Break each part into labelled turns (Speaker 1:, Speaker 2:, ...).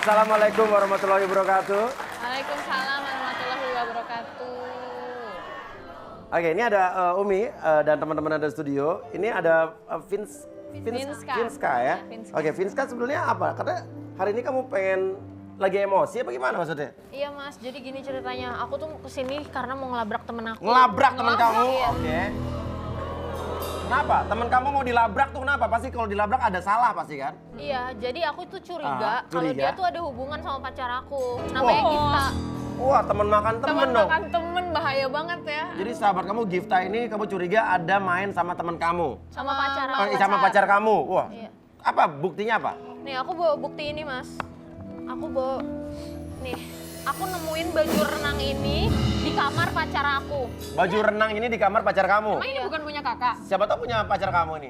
Speaker 1: Assalamualaikum warahmatullahi wabarakatuh.
Speaker 2: Waalaikumsalam warahmatullahi wabarakatuh.
Speaker 1: Oke, ini ada Umi dan teman-teman ada studio. Ini ada Vinska ya.
Speaker 2: Vinska.
Speaker 1: Oke, Vinska sebenarnya apa? Karena hari ini kamu pengen lagi emosi apa gimana maksudnya?
Speaker 2: Iya mas, jadi gini ceritanya. Aku tuh kesini karena mau ngelabrak temen aku.
Speaker 1: Ngelabrak teman kamu?
Speaker 2: Iya.
Speaker 1: Oke. Kenapa? Teman kamu mau dilabrak tuh kenapa? Pasti kalau dilabrak ada salah pasti kan?
Speaker 2: Iya, jadi aku tuh curiga kalau
Speaker 1: curiga.
Speaker 2: dia tuh ada hubungan sama pacar aku. Namanya
Speaker 1: Oh.
Speaker 2: Gifta.
Speaker 1: Wah, teman makan temen
Speaker 2: Temen
Speaker 1: dong.
Speaker 2: makan temen bahaya banget ya.
Speaker 1: Jadi sahabat kamu Gifta ini kamu curiga ada main sama teman kamu?
Speaker 2: Sama pacar
Speaker 1: Oh,
Speaker 2: aku.
Speaker 1: sama pacar kamu? Wah.
Speaker 2: Iya.
Speaker 1: Apa buktinya apa?
Speaker 2: Nih aku bawa bukti ini mas. Aku bawa, nih aku nemuin baju renang ini di kamar pacar aku.
Speaker 1: Baju renang ini di kamar pacar kamu?
Speaker 2: Emang ini bukan punya kakak?
Speaker 1: Siapa tahu punya pacar kamu ini?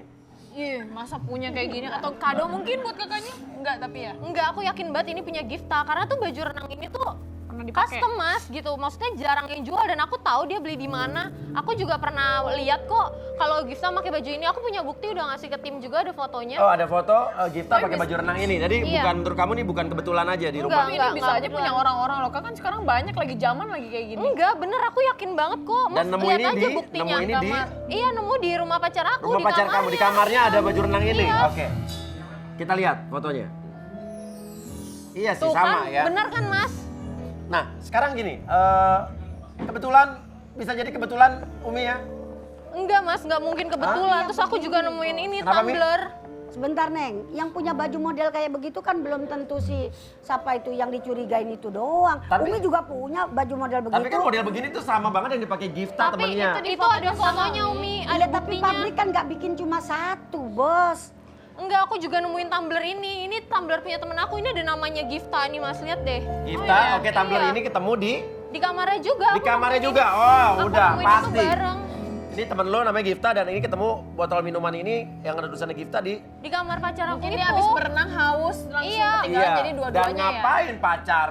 Speaker 2: Iya, masa punya kayak gini? Atau kado mungkin buat kakaknya? Enggak, tapi ya? Enggak, aku yakin banget ini punya Gifta. Karena tuh baju renang ini tuh
Speaker 3: Pernah dipakai?
Speaker 2: custom mas gitu. Maksudnya jarang yang jual dan aku tahu dia beli di mana. Aku juga pernah lihat kok kalau Gifta pakai baju ini. Aku punya bukti udah ngasih ke tim juga ada fotonya.
Speaker 1: Oh, ada foto Gifta pakai baju renang ini. Jadi
Speaker 2: Iya.
Speaker 1: bukan menurut kamu nih bukan kebetulan aja di rumah.
Speaker 2: Enggak,
Speaker 3: Ini bisa aja
Speaker 2: beneran.
Speaker 3: punya orang-orang loh, kan sekarang banyak lagi zaman lagi kayak gini.
Speaker 2: Enggak, bener aku yakin banget kok. Mas
Speaker 1: Dan nemu
Speaker 2: lihat
Speaker 1: ini
Speaker 2: aja
Speaker 1: di-
Speaker 2: buktinya.
Speaker 1: nemu ini di-
Speaker 2: Iya, nemu di rumah pacar aku.
Speaker 1: Rumah
Speaker 2: di
Speaker 1: pacar kamu di kamarnya ada baju renang ini.
Speaker 2: Iya.
Speaker 1: Oke. Kita lihat fotonya. Iya sih
Speaker 2: Tuh
Speaker 1: sama
Speaker 2: kan,
Speaker 1: ya.
Speaker 2: bener kan mas?
Speaker 1: Nah, sekarang gini, kebetulan bisa jadi kebetulan Umi ya.
Speaker 2: Enggak mas, nggak mungkin kebetulan.
Speaker 4: Hah?
Speaker 2: Terus aku juga nemuin ini
Speaker 1: Kenapa, Mi?
Speaker 2: tumbler.
Speaker 4: Sebentar Neng, yang punya baju model kayak begitu kan belum tentu si siapa itu yang dicurigain itu doang.
Speaker 1: Tapi-
Speaker 4: Umi juga punya baju model begitu.
Speaker 1: Tapi kan model begini tuh sama banget yang dipakai Gifta
Speaker 2: Tapi
Speaker 1: temennya.
Speaker 2: itu ada fotonya Umi, ada
Speaker 4: Iya, tapi
Speaker 2: buktinya.
Speaker 4: pabrik kan nggak bikin cuma satu, Bos.
Speaker 2: Enggak, aku juga nemuin tumbler ini. Ini tumbler punya temen aku, ini ada namanya Gifta nih mas, lihat deh.
Speaker 1: Gifta,
Speaker 2: iya.
Speaker 1: oke tumbler
Speaker 2: Iya.
Speaker 1: ini ketemu di
Speaker 2: Kamarnya juga.
Speaker 1: Di
Speaker 2: aku
Speaker 1: kamarnya
Speaker 2: nemuin
Speaker 1: juga?
Speaker 2: ini.
Speaker 1: Oh,
Speaker 2: Aku
Speaker 1: udah,
Speaker 2: nemuin
Speaker 1: pasti.
Speaker 2: Itu bareng.
Speaker 1: Ini temen lo namanya Gifta dan ini ketemu botol minuman ini yang ada tulisannya Gifta di
Speaker 2: Di kamar pacar aku
Speaker 3: Mungkin
Speaker 2: itu.
Speaker 3: dia habis berenang haus langsung
Speaker 2: Iya.
Speaker 3: ketinggalan jadi
Speaker 1: Dan
Speaker 3: dua-duanya ya.
Speaker 1: ngapain pacar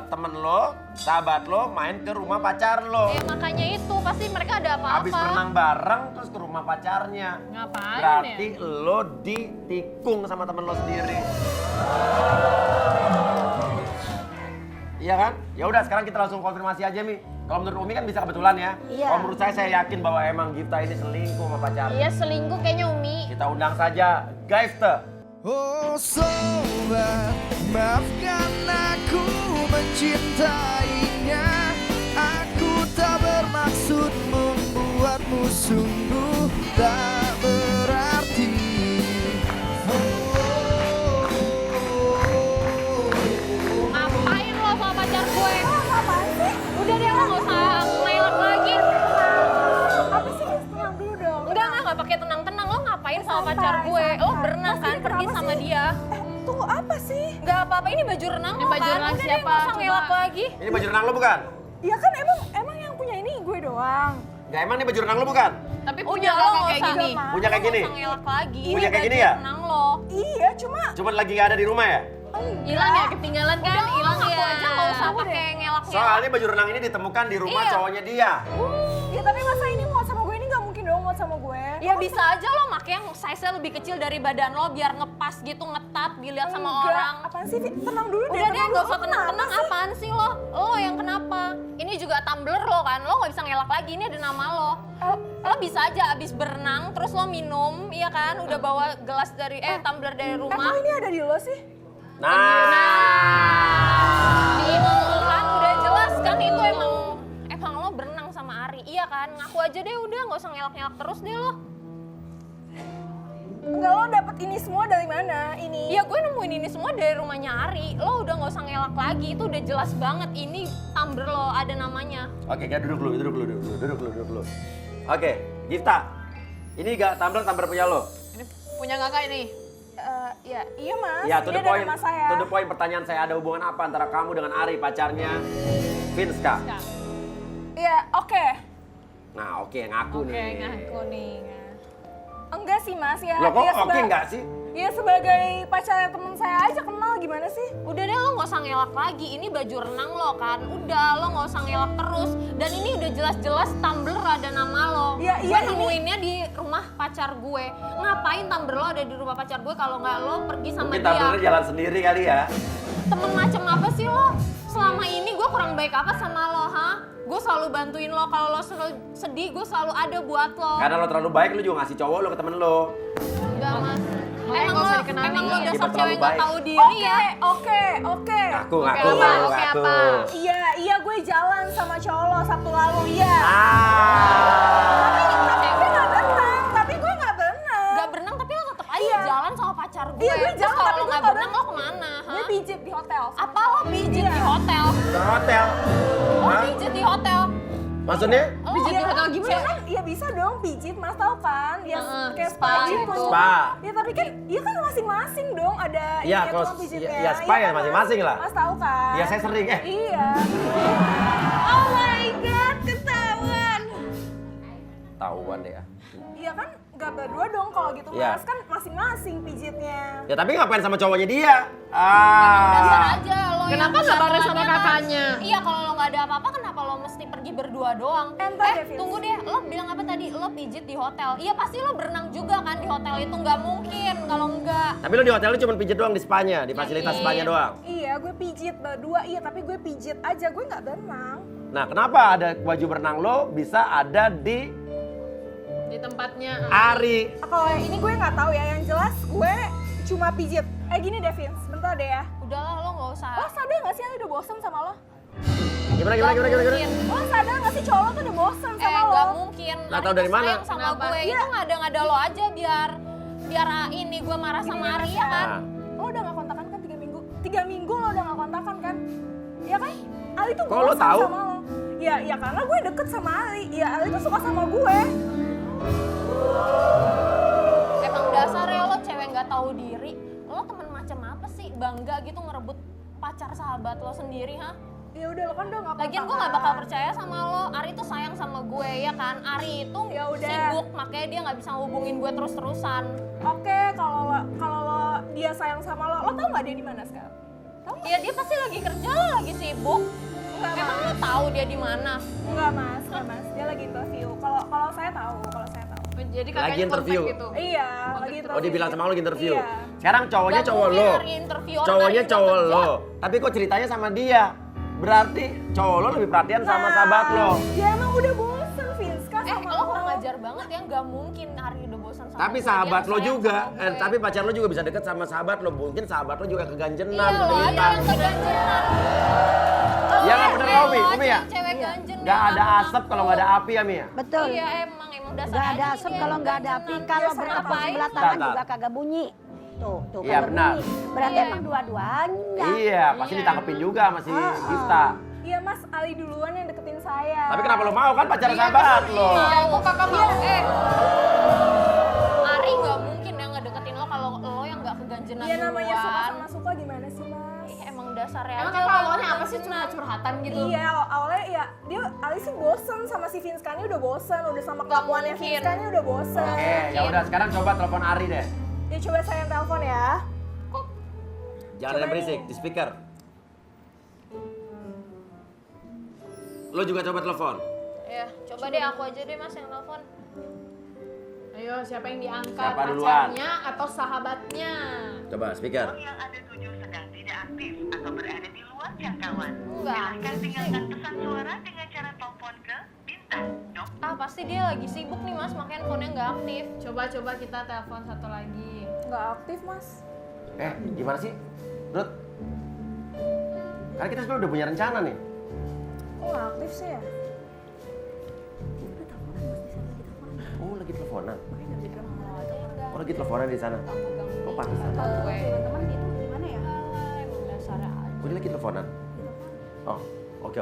Speaker 1: temen lo, sahabat lo main ke rumah pacar lo?
Speaker 2: Ya makanya itu, pasti mereka ada apa-apa.
Speaker 1: Habis berenang bareng terus ke rumah pacarnya.
Speaker 3: Ngapain
Speaker 1: Berarti
Speaker 3: ya?
Speaker 1: lo ditikung sama temen lo sendiri. Iya kan? Ya udah sekarang kita langsung konfirmasi aja Mi. Kalau menurut Umi kan bisa kebetulan ya.
Speaker 4: Iya.
Speaker 1: Kalau menurut saya yakin bahwa emang Gifta ini selingkuh sama pacarnya.
Speaker 3: Iya selingkuh kayaknya Umi.
Speaker 1: Kita undang saja Gifta.
Speaker 5: Oh sobat, maafkan aku mencintainya. Aku tak bermaksud membuatmu sungguh tak berarti.
Speaker 2: Ngapain lo sama pacar gue? Apaan sih? Udah deh lo gak usah ngelak lagi.
Speaker 6: Apa sih tenang dulu dong.
Speaker 2: Enggak pakai tenang-tenang. Lo ngapain sama pacar gue? Lo berenang kan pergi sama dia.
Speaker 6: Tunggu apa sih?
Speaker 2: Enggak apa-apa, ini baju renang
Speaker 3: Ini
Speaker 2: lo
Speaker 3: baju
Speaker 2: kan?
Speaker 3: renang
Speaker 2: Udah deh,
Speaker 3: siapa?
Speaker 2: nggak usah
Speaker 3: Coba.
Speaker 2: ngelak lagi.
Speaker 1: Ini baju renang lo bukan?
Speaker 6: Ya kan emang yang punya ini gue doang.
Speaker 1: Enggak emang ini baju renang lo bukan?
Speaker 3: Tapi
Speaker 2: Udah
Speaker 3: punya
Speaker 2: lo
Speaker 3: kakak
Speaker 2: nggak
Speaker 3: kayak
Speaker 2: usah.
Speaker 3: gini.
Speaker 1: Punya kayak gini?
Speaker 2: Lo nggak usah ngelak lagi.
Speaker 1: Punya
Speaker 2: Ini
Speaker 1: kayak gini
Speaker 2: baju
Speaker 1: ya?
Speaker 2: renang lo.
Speaker 6: Iya cuma
Speaker 1: Cuman lagi nggak ada di rumah ya?
Speaker 3: Hilang ya, ketinggalan kan?
Speaker 2: Udah lo
Speaker 3: Hilang
Speaker 2: ngaku
Speaker 3: ya.
Speaker 2: aja nggak usah pakai ngelak-ngelak.
Speaker 1: Soalnya baju renang ini ditemukan di rumah
Speaker 2: Iya.
Speaker 1: cowoknya dia.
Speaker 6: ya tapi masa ini muat sama gue ini nggak mungkin dong muat sama gue.
Speaker 2: Ya bisa aja lo pakai yang size-nya lebih kecil dari badan lo biar ngepas gitu, ngetat, dilihat sama
Speaker 6: Enggak.
Speaker 2: orang.
Speaker 6: Apaan sih? Fit? Tenang dulu deh.
Speaker 2: Udah deh,
Speaker 6: tenang
Speaker 2: gak
Speaker 6: dulu.
Speaker 2: usah
Speaker 6: Lo
Speaker 2: tenang-tenang,
Speaker 6: kenapa sih?
Speaker 2: apaan sih lo? Lo yang kenapa? Ini juga tumbler lo kan, lo gak bisa ngelak lagi, ini ada nama lo. Lo bisa aja abis berenang, terus lo minum, iya kan? Udah bawa gelas dari, tumbler dari rumah.
Speaker 6: Emang ini ada di lo sih?
Speaker 2: Minum lo kan, udah jelas kan itu emang lo berenang sama Ari, iya kan? Ngaku aja deh udah, gak usah ngelak-ngelak terus deh lo.
Speaker 6: Enggak, lo dapet ini semua dari mana? Ini.
Speaker 2: Iya gue nemuin ini semua dari rumahnya Ari, lo udah gak usah ngelak lagi, itu udah jelas banget ini tumbler lo, ada namanya.
Speaker 1: Oke, kita duduk dulu. Oke, Gifta. Ini gak tumbler punya lo?
Speaker 3: Ini punya kakak ini.
Speaker 6: Ya, iya mas.
Speaker 1: Ya, to
Speaker 6: Ini
Speaker 1: the
Speaker 6: ada
Speaker 1: point.
Speaker 6: nama saya.
Speaker 1: To the point pertanyaan saya, ada hubungan apa antara kamu dengan Ari, pacarnya Vinska?
Speaker 6: Iya, oke.
Speaker 1: Nah, oke, ngaku
Speaker 3: Oke,
Speaker 1: nih.
Speaker 3: ngaku nih.
Speaker 6: Enggak sih mas ya.
Speaker 1: Loh, kok
Speaker 6: Ya,
Speaker 1: oke enggak sih?
Speaker 6: Ya sebagai pacarnya temen saya aja kenal gimana sih?
Speaker 2: Udah deh, lo nggak usah ngelak lagi. Ini baju renang lo kan. Udah, lo nggak usah ngelak terus. Dan ini udah jelas-jelas Tumblr ada nama lo.
Speaker 6: Iya,
Speaker 2: Gue
Speaker 6: ini-
Speaker 2: nemuinnya di rumah pacar gue. Ngapain Tumblr lo ada di rumah pacar gue kalau nggak lo pergi sama
Speaker 1: Mungkin
Speaker 2: dia?
Speaker 1: Tumblr-nya jalan sendiri kali ya.
Speaker 2: Temen macem apa sih lo? Selama ini gue kurang baik apa sama lo, ha? Gue selalu bantuin lo, kalau lo sedih gue selalu ada buat lo.
Speaker 1: Karena lo terlalu baik, lo juga ngasih cowok lo ke temen lo.
Speaker 2: Enggak, Mas.
Speaker 3: Makanya nggak usah dikenalin.
Speaker 2: Emang lo
Speaker 1: Iya,
Speaker 2: dasar
Speaker 1: terlalu
Speaker 2: cewek nggak
Speaker 1: baik.
Speaker 2: tahu diri ya?
Speaker 6: Oke.
Speaker 1: Ngaku.
Speaker 3: Oke apa?
Speaker 6: Iya gue jalan sama cowok lo Sabtu lalu, iya. Tapi gue nggak berenang.
Speaker 2: Gak berenang tapi lo tetep aja jalan sama pacar gue.
Speaker 6: Iya, gue
Speaker 2: Terus
Speaker 6: jalan,
Speaker 2: kalau
Speaker 6: tapi
Speaker 2: lo
Speaker 6: gue
Speaker 2: nggak
Speaker 6: nggak
Speaker 2: berenang lo kemana?
Speaker 6: Gue
Speaker 2: Ha?
Speaker 6: pijit di hotel.
Speaker 2: Apa lo pijit di hotel?
Speaker 1: Ke hotel.
Speaker 2: Lo
Speaker 1: Hah?
Speaker 2: pijit di hotel?
Speaker 1: Maksudnya?
Speaker 2: Lo
Speaker 3: Pijit di hotel gimana?
Speaker 6: Kan, iya bisa dong pijit, Mas tahu kan? Ya kayak
Speaker 3: spa
Speaker 6: spa
Speaker 3: gitu.
Speaker 6: gitu.
Speaker 1: Spa.
Speaker 6: Ya tapi kan, iya kan masing-masing dong ada
Speaker 1: Iya,
Speaker 6: ininya
Speaker 1: kalau
Speaker 6: tukang pijitnya.
Speaker 1: ya spa ya
Speaker 6: kan,
Speaker 1: masing-masing
Speaker 6: Mas?
Speaker 1: lah.
Speaker 6: Mas tahu kan?
Speaker 1: Iya, saya sering.
Speaker 6: Iya. Oh my god, ketahuan.
Speaker 1: Tahuan deh ya.
Speaker 6: Iya kan, nggak berdua dong kalau gitu
Speaker 1: Iya.
Speaker 6: Mas, kan masing-masing pijitnya.
Speaker 1: Ya tapi ngapain sama cowoknya dia?
Speaker 2: Dasar aja lo.
Speaker 3: Kenapa
Speaker 2: yang
Speaker 3: nggak bareng sama
Speaker 2: kesalahannya,
Speaker 3: kakaknya?
Speaker 2: Mas. Iya, kalau lo nggak ada apa-apa kenapa lo mesti pergi berdua doang?
Speaker 6: Entar deh, Fils.
Speaker 2: Tunggu deh, lo bilang apa tadi? Lo pijit di hotel. Iya pasti lo berenang juga kan di hotel itu, nggak mungkin kalau enggak.
Speaker 1: Tapi lo di hotel lo cuma pijit doang di spanya, di fasilitas spanya doang.
Speaker 6: Iya, gue pijit berdua, iya tapi gue pijit aja, gue nggak berenang.
Speaker 1: Nah, kenapa ada baju berenang lo bisa ada di
Speaker 3: tempatnya.
Speaker 1: Ari?
Speaker 6: Kalau yang ini gue nggak tahu ya, yang jelas gue cuma pijit. Gini deh Vince, sebentar deh ya.
Speaker 2: Udahlah lo nggak usah.
Speaker 6: Lo sadar nggak sih Ali udah bosen sama lo?
Speaker 1: Gimana?
Speaker 6: Lo sadar nggak sih cowok lo tuh udah bosen sama lo?
Speaker 2: Nggak mungkin.
Speaker 1: Nggak
Speaker 2: Ari
Speaker 1: tahu
Speaker 2: tuh
Speaker 1: dari mana.
Speaker 2: sayang sama
Speaker 3: Kenapa?
Speaker 2: gue.
Speaker 6: Iya.
Speaker 2: Itu ngada-ngada lo aja biar ini gue marah sama Ari ya kan.
Speaker 1: Nah,
Speaker 6: Lo udah nggak kontakan kan 3 minggu? 3 minggu lo udah nggak kontakan kan? Iya kan? Ali tuh
Speaker 1: Kok lo
Speaker 6: bosen
Speaker 1: tahu?
Speaker 6: sama lo. Ya karena gue deket sama Ali. Ya Ali tuh suka sama gue.
Speaker 2: Emang dasar ya lo cewek nggak tahu diri. Lo temen macam apa sih? Bangga gitu ngerebut pacar sahabat lo sendiri, ha?
Speaker 6: Ya udah lo kan udah nggak kontakan.
Speaker 2: Lagian gue nggak bakal percaya sama lo. Ari tuh sayang sama gue ya kan. Ari itu
Speaker 6: Ya udah.
Speaker 2: sibuk, makanya dia nggak bisa hubungin gue terus-terusan.
Speaker 6: Oke, kalau lo dia sayang sama lo tau nggak dia di mana sekarang? Tahu nggak?
Speaker 2: Ya dia pasti lagi kerja, lo lagi sibuk.
Speaker 6: Enggak,
Speaker 2: Emang lo tahu dia di mana?
Speaker 6: Enggak mas, dia lagi interview. Kalau saya tahu.
Speaker 3: Jadi
Speaker 1: Lagi
Speaker 3: kakaknya
Speaker 1: interview.
Speaker 3: kontak gitu.
Speaker 6: Iya, lagi interview.
Speaker 1: oh dia bilang sama lo lagi interview.
Speaker 6: Iya.
Speaker 1: Sekarang cowoknya
Speaker 2: Gak
Speaker 1: cowok
Speaker 2: mungkin
Speaker 1: lo.
Speaker 2: hari interview orang
Speaker 1: Cowoknya
Speaker 2: lagi
Speaker 1: cowok
Speaker 2: kerja.
Speaker 1: lo. Tapi kok ceritanya sama dia? Berarti cowok lo lebih perhatian sama sahabat lo.
Speaker 6: Dia emang udah bosen Vinska sama
Speaker 2: Lo kurang ajar banget ya, nggak mungkin Ari udah bosan sama
Speaker 1: Tapi
Speaker 2: gue.
Speaker 1: sahabat
Speaker 2: Dia
Speaker 1: lo
Speaker 2: sayang
Speaker 1: juga,
Speaker 2: sama gue.
Speaker 1: tapi pacar lo juga bisa deket sama sahabat lo. Mungkin sahabat lo juga keganjenan.
Speaker 2: Iya lo aja
Speaker 1: menderita.
Speaker 2: yang keganjenan.
Speaker 1: Ya nggak bener
Speaker 2: Lo
Speaker 1: Umi,
Speaker 2: aja
Speaker 1: Umi ya?
Speaker 2: yang cewek ganjen.
Speaker 1: Gak
Speaker 2: yang
Speaker 1: ada
Speaker 2: ngaku-ngaku.
Speaker 1: asap kalau nggak ada api ya Mi ya?
Speaker 4: Betul.
Speaker 2: Iya emang dasar
Speaker 4: Nggak ada
Speaker 2: aja
Speaker 4: asap
Speaker 2: dia
Speaker 4: kalau
Speaker 2: yang
Speaker 4: nggak ada api.
Speaker 2: ganjenan.
Speaker 4: Kalau
Speaker 6: Biasa
Speaker 4: bertepuk
Speaker 6: ngapain?
Speaker 4: sebelah tangan
Speaker 1: Tak.
Speaker 4: juga kagak bunyi. Tuh
Speaker 1: Iya,
Speaker 4: kagak
Speaker 1: benar.
Speaker 4: bunyi. Berarti
Speaker 2: Iya.
Speaker 4: emang dua-duanya.
Speaker 1: Iya, pasti ditangkepin juga masih Gifta.
Speaker 6: Iya mas, Ali duluan yang deketin saya.
Speaker 1: Tapi kenapa lo mau kan pacar sahabat lo?
Speaker 2: Iya, kok kakak mau? Ari nggak mungkin ya ngedeketin lo kalau lo yang nggak keganjenan
Speaker 6: Iya namanya suka
Speaker 2: duluan.
Speaker 6: sama suka gimana sih mas?
Speaker 2: Emang dasarnya
Speaker 3: Emang
Speaker 2: aja
Speaker 3: kakak
Speaker 2: lo
Speaker 3: awalnya apa sih,
Speaker 2: keganjenan.
Speaker 3: cuma curhatan gitu?
Speaker 6: Iya, awalnya ya Ali sih bosen sama si Vinskanya udah bosen, udah sama kelakuannya
Speaker 2: mungkin.
Speaker 6: Vinskanya udah bosen.
Speaker 1: Oke, ya udah sekarang coba telepon Ari deh.
Speaker 6: Ya coba saya yang telepon ya.
Speaker 1: Jangan ada berisik di speaker. Lo juga coba telepon.
Speaker 2: Ya, coba deh aku aja deh mas yang telepon.
Speaker 3: Ayo, siapa yang diangkat?
Speaker 1: Siapa duluan?
Speaker 3: Pacarnya atau sahabatnya?
Speaker 1: Coba speaker.
Speaker 7: yang Anda tuju sedang tidak aktif atau berada di luar jangkauan.
Speaker 2: Enggak
Speaker 7: Silahkan
Speaker 2: aktif
Speaker 7: tinggalkan pesan suara dengan cara telepon ke bintang.
Speaker 2: Ah pasti dia lagi sibuk nih mas, makanya handphonenya nggak aktif.
Speaker 3: Coba kita telepon satu lagi.
Speaker 6: Nggak aktif mas.
Speaker 1: Gimana sih? Ruth? Karena kita sebenarnya udah punya rencana nih.
Speaker 6: Kok nggak aktif sih ya?
Speaker 1: Oh, lagi teleponan. Oh, lagi teleponan di sana. Oh, pantesan.
Speaker 2: Gue.
Speaker 4: Teman-teman gitu gimana ya?
Speaker 2: Emang dasarnya aja.
Speaker 1: Oh, dia lagi teleponan. Oh, oke.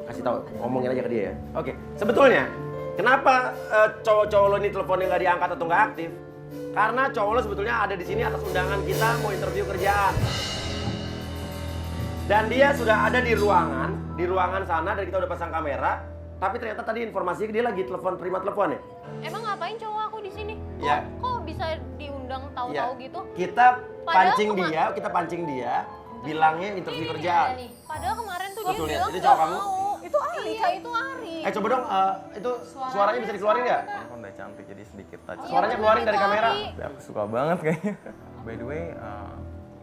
Speaker 1: Kasih tahu, ngomongin aja ke dia ya. Oke, sebetulnya kenapa cowok-cowok lo ini teleponnya nggak diangkat atau nggak aktif? Karena cowok lo sebetulnya ada di sini atas undangan kita mau interview kerjaan. Dan dia sudah ada di ruangan sana dan kita udah pasang kamera. Tapi ternyata tadi informasinya dia lagi terima telepon ya.
Speaker 2: Emang ngapain cowok aku di sini?
Speaker 1: Ya.
Speaker 2: Kok bisa diundang tahu-tahu
Speaker 1: Iya.
Speaker 2: gitu?
Speaker 1: Kita kita pancing dia, bilangnya interview kerjaan.
Speaker 2: Padahal kemarin tuh
Speaker 1: Betul,
Speaker 2: dia
Speaker 1: lihat.
Speaker 2: bilang
Speaker 1: Ini
Speaker 2: nggak
Speaker 1: cowok kamu?
Speaker 2: mau.
Speaker 6: Itu Ari
Speaker 2: Iya,
Speaker 6: kan?
Speaker 2: itu Ari.
Speaker 1: Coba dong, itu suaranya bisa dikeluarin nggak?
Speaker 8: Kan udah cantik jadi sedikit touch.
Speaker 1: Suaranya keluarin dari kamera.
Speaker 8: Ya, aku suka banget kayaknya. By the way,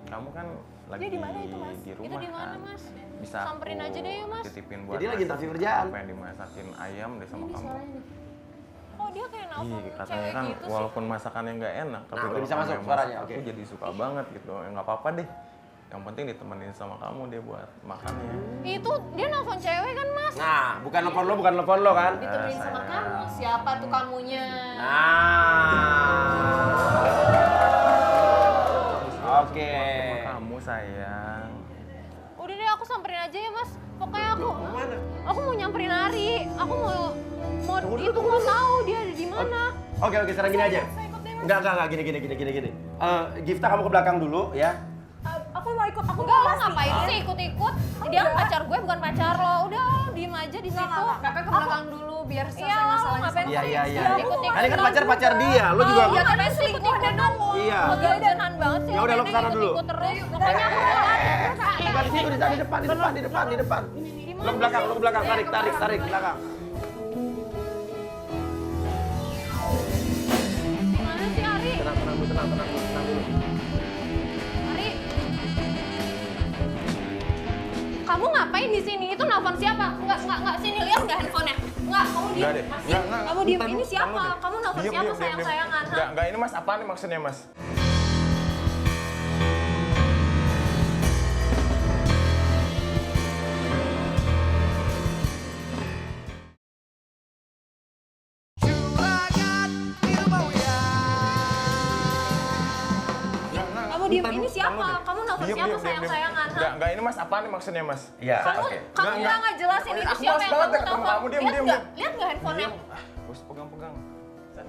Speaker 8: kamu kan lagi
Speaker 6: Dia di mana itu, Mas?
Speaker 8: di
Speaker 2: Itu
Speaker 8: rumah
Speaker 2: di mana,
Speaker 8: kan?
Speaker 2: Mas?
Speaker 8: Bisa
Speaker 2: Samperin
Speaker 8: aku
Speaker 2: aja deh yuk, Mas.
Speaker 8: titipin buat
Speaker 1: Jadi lagi
Speaker 8: masak
Speaker 1: interview kerjaan.
Speaker 8: Apa yang dimasakin ayam deh sama kamu.
Speaker 2: Kok dia kayak nelfon
Speaker 8: Iya, katanya
Speaker 2: cewek
Speaker 8: kan
Speaker 2: gitu sih?
Speaker 8: walaupun masakannya nggak enak, tapi
Speaker 1: Nah, udah
Speaker 8: kalau
Speaker 1: bisa
Speaker 8: kamu
Speaker 1: masuk
Speaker 8: yang
Speaker 1: suaranya,
Speaker 8: masak,
Speaker 1: oke.
Speaker 8: aku jadi suka banget gitu. Ya nggak apa-apa deh. Yang penting ditemenin sama kamu dia buat makannya.
Speaker 2: Itu dia nelfon cewek kan, Mas?
Speaker 1: Nah, bukan telepon lo kan?
Speaker 2: Ditemenin sama
Speaker 8: sayang.
Speaker 2: kamu. Siapa tuh kamunya?
Speaker 1: Oke.
Speaker 8: Sama kamu sayang.
Speaker 2: Udah deh, aku samperin aja ya, Mas. Pokoknya aku
Speaker 1: Mana?
Speaker 2: aku mau nyamperin Ari. Aku mau itu mau tahu dia ada di mana.
Speaker 1: Oke, sekarang gini aja. Enggak, gini. Gifta kamu ke belakang dulu ya.
Speaker 6: Aku mau ikut, aku
Speaker 2: Enggak, lo
Speaker 6: mau
Speaker 2: ngapain sih ikut-ikut? Dia kan pacar gue, bukan pacar lo. Udah, diem aja di situ.
Speaker 3: Kakak ke belakang dulu biar selesai
Speaker 2: Iya, lo
Speaker 3: masalahnya
Speaker 2: ngapain
Speaker 3: sama
Speaker 2: sih?
Speaker 1: Iya.
Speaker 2: Ikut-ikut
Speaker 1: Kan ini kan
Speaker 2: dong.
Speaker 1: pacar dia, lo juga.
Speaker 2: Ya kan selingkuh deh dong.
Speaker 1: Iya.
Speaker 2: Keganjanan banget sih.
Speaker 1: Ya udah, lo kesana dulu.
Speaker 2: Ikut terus. Makanya aku mau lari.
Speaker 1: Bukan di situ, di depan. Lo ke belakang, tarik belakang.
Speaker 2: Gimana sih Ari?
Speaker 1: Tenang dulu.
Speaker 2: Ari. Kamu ngapain di sini? Itu nelfon siapa? Enggak. Sini lihat enggak handphonenya? Enggak, kamu diem.
Speaker 8: Enggak deh. Enggak.
Speaker 2: Kamu diem.
Speaker 8: Bentar
Speaker 2: Ini
Speaker 8: dulu,
Speaker 2: siapa?
Speaker 8: bentar dulu.
Speaker 2: Kamu nelfon
Speaker 8: Diem,
Speaker 2: siapa
Speaker 8: diem.
Speaker 2: sayang-sayangan? Hah?
Speaker 8: Enggak, ini Mas apaan nih maksudnya, Mas?
Speaker 5: Juragan ilmu ya.
Speaker 2: Kamu diem.
Speaker 8: Bentar
Speaker 2: Ini
Speaker 8: dulu,
Speaker 2: siapa?
Speaker 8: bentar dulu deh.
Speaker 2: Kamu nelfon
Speaker 8: Diem,
Speaker 2: siapa
Speaker 8: diem.
Speaker 2: sayang-sayangan? Hah?
Speaker 8: Enggak, ini Mas apaan nih maksudnya, Mas?
Speaker 1: Iya,
Speaker 2: Kamu
Speaker 1: oke.
Speaker 2: udah nggak jelasin itu
Speaker 8: Aku
Speaker 2: siapa
Speaker 8: males
Speaker 2: yang
Speaker 8: banget
Speaker 2: kamu
Speaker 8: ya ketemu
Speaker 2: telepon?
Speaker 8: kamu, diem,
Speaker 2: Lihat
Speaker 8: diem,
Speaker 2: nggak?
Speaker 8: diem.
Speaker 2: Lihat nggak handphonenya?
Speaker 8: Bos pegang-pegang.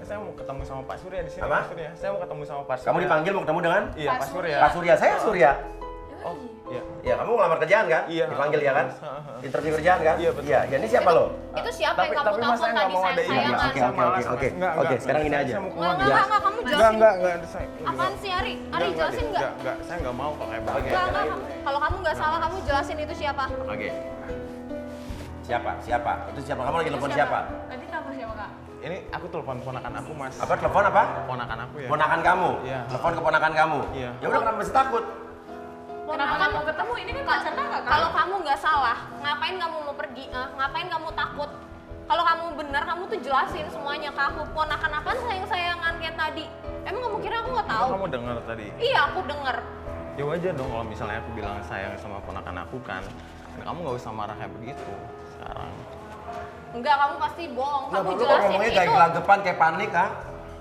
Speaker 8: Saya mau ketemu sama Pak Surya di sini.
Speaker 1: Apa?
Speaker 8: Pak Surya. Saya mau ketemu sama Pak Surya.
Speaker 1: Kamu dipanggil mau ketemu dengan
Speaker 8: Iya, Pak Surya.
Speaker 1: Pak Surya. Saya Surya.
Speaker 8: Oh, iya.
Speaker 1: Ya, kamu ngelamar kerjaan kan?
Speaker 8: Iya.
Speaker 1: Dipanggil ya kan? Interview kerjaan kan?
Speaker 8: Iya, betul.
Speaker 1: Iya, ya ini siapa lo?
Speaker 2: Itu siapa yang kamu
Speaker 8: Mas,
Speaker 2: telepon
Speaker 8: saya nggak
Speaker 2: tadi
Speaker 8: mau ada ini.
Speaker 2: sayang-sayangan?
Speaker 1: Oke, oke. Oke, sekarang ini aja.
Speaker 8: Saya mau keluar.
Speaker 2: Enggak, kamu jelasin.
Speaker 8: Enggak. Saya,
Speaker 2: Apaan sih Ari? Ari jelasin nggak?
Speaker 8: Enggak, saya nggak mau kok kayak
Speaker 1: Oke.
Speaker 8: begini.
Speaker 2: Enggak. Kalau kamu nggak salah, kamu jelasin itu siapa?
Speaker 1: Oke. Siapa? Itu siapa? Kamu lagi telepon siapa?
Speaker 3: Tadi telepon siapa, Kak?
Speaker 8: Ini aku telepon ponakan aku, Mas.
Speaker 1: Apa telepon apa?
Speaker 8: Ponakan aku ya.
Speaker 1: Ponakan kamu?
Speaker 8: Iya.
Speaker 1: Telepon ke ponakan kamu?
Speaker 8: Iya.
Speaker 1: Ya udah kenapa masih takut?
Speaker 3: Kenapa nggak mau ketemu? Ini kan pacar kakak, Kak.
Speaker 2: Kalau kamu nggak salah, ngapain kamu mau pergi? Ngapain kamu takut? Kalau kamu benar, kamu tuh jelasin semuanya ke aku. Ponakan apaan sayang-sayangan kayak tadi? Emang kamu kira aku nggak tahu?
Speaker 8: Kamu dengar tadi.
Speaker 2: Iya, aku denger.
Speaker 8: Ya wajar dong kalau misalnya aku bilang sayang sama ponakan aku kan. Dan kamu nggak usah marah kayak begitu sekarang.
Speaker 2: Enggak, kamu pasti bohong. Kamu
Speaker 1: Lu kok
Speaker 2: jelasin
Speaker 1: ngomongnya
Speaker 2: itu.
Speaker 1: kayak gelagapan, kayak panik ah?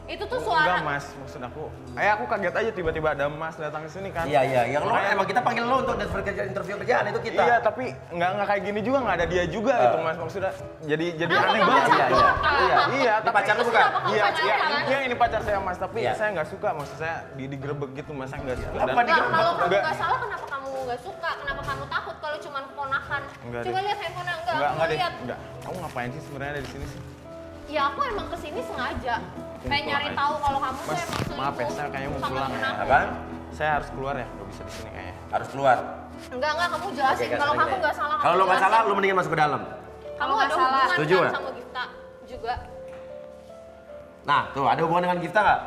Speaker 2: Itu tuh
Speaker 8: Enggak,
Speaker 2: suara.
Speaker 8: Mas. Maksud aku, aku kaget aja tiba-tiba ada Mas datang ke sini kan.
Speaker 1: Iya. Yang lo
Speaker 8: Makanya-
Speaker 1: emang kita panggil lo untuk interview kerjaan itu kita.
Speaker 8: Iya, tapi nggak kayak gini juga, nggak ada dia juga gitu, Mas. Maksudnya jadi
Speaker 2: Kenapa
Speaker 8: aneh
Speaker 2: kamu
Speaker 8: banget.
Speaker 1: Iya,
Speaker 2: takut?
Speaker 1: iya.
Speaker 8: Iya,
Speaker 1: Ini pacar lu bukan?
Speaker 2: Kenapa kamu
Speaker 8: Iya,
Speaker 2: pacaran?
Speaker 8: iya, ini pacar saya, Mas. Tapi
Speaker 1: Iya.
Speaker 8: saya nggak suka, maksud saya digerebek gitu, Mas. Saya nggak suka.
Speaker 1: Kenapa
Speaker 8: Dan-
Speaker 2: Enggak, kalau kamu
Speaker 8: Enggak.
Speaker 2: nggak salah, kenapa kamu nggak suka? Kenapa kamu takut kalau cuma keponakan?
Speaker 8: Enggak
Speaker 2: Coba
Speaker 8: deh.
Speaker 2: lihat handphonenya. Enggak,
Speaker 8: Enggak
Speaker 2: aku
Speaker 8: deh.
Speaker 2: lihat.
Speaker 8: Enggak. Kamu ngapain sih sebenarnya ada di sini sih?
Speaker 2: Ya aku emang kesini sengaja. Pengen nyari
Speaker 8: aja.
Speaker 2: tahu kalau kamu tuh
Speaker 8: Mas,
Speaker 2: emang selingkuh.
Speaker 8: maaf ya, saya kayaknya mau
Speaker 2: sama
Speaker 8: pulang
Speaker 2: temen
Speaker 8: ya.
Speaker 2: aku.
Speaker 1: Apa?
Speaker 8: Saya harus keluar ya, nggak bisa di sini kayaknya.
Speaker 1: Harus keluar.
Speaker 2: Enggak, kamu jelasin.
Speaker 1: Oke,
Speaker 2: Kalau
Speaker 1: sekarang
Speaker 2: kamu
Speaker 1: gini.
Speaker 2: nggak salah,
Speaker 1: Kalau lo nggak
Speaker 2: jelasin.
Speaker 1: salah, lo mendingan masuk ke dalam.
Speaker 2: Kamu
Speaker 3: nggak
Speaker 2: ada
Speaker 3: salah.
Speaker 2: hubungan
Speaker 1: Setuju
Speaker 2: kan
Speaker 1: nggak?
Speaker 2: sama Gifta juga.
Speaker 1: Nah, tuh ada hubungan dengan Gifta nggak?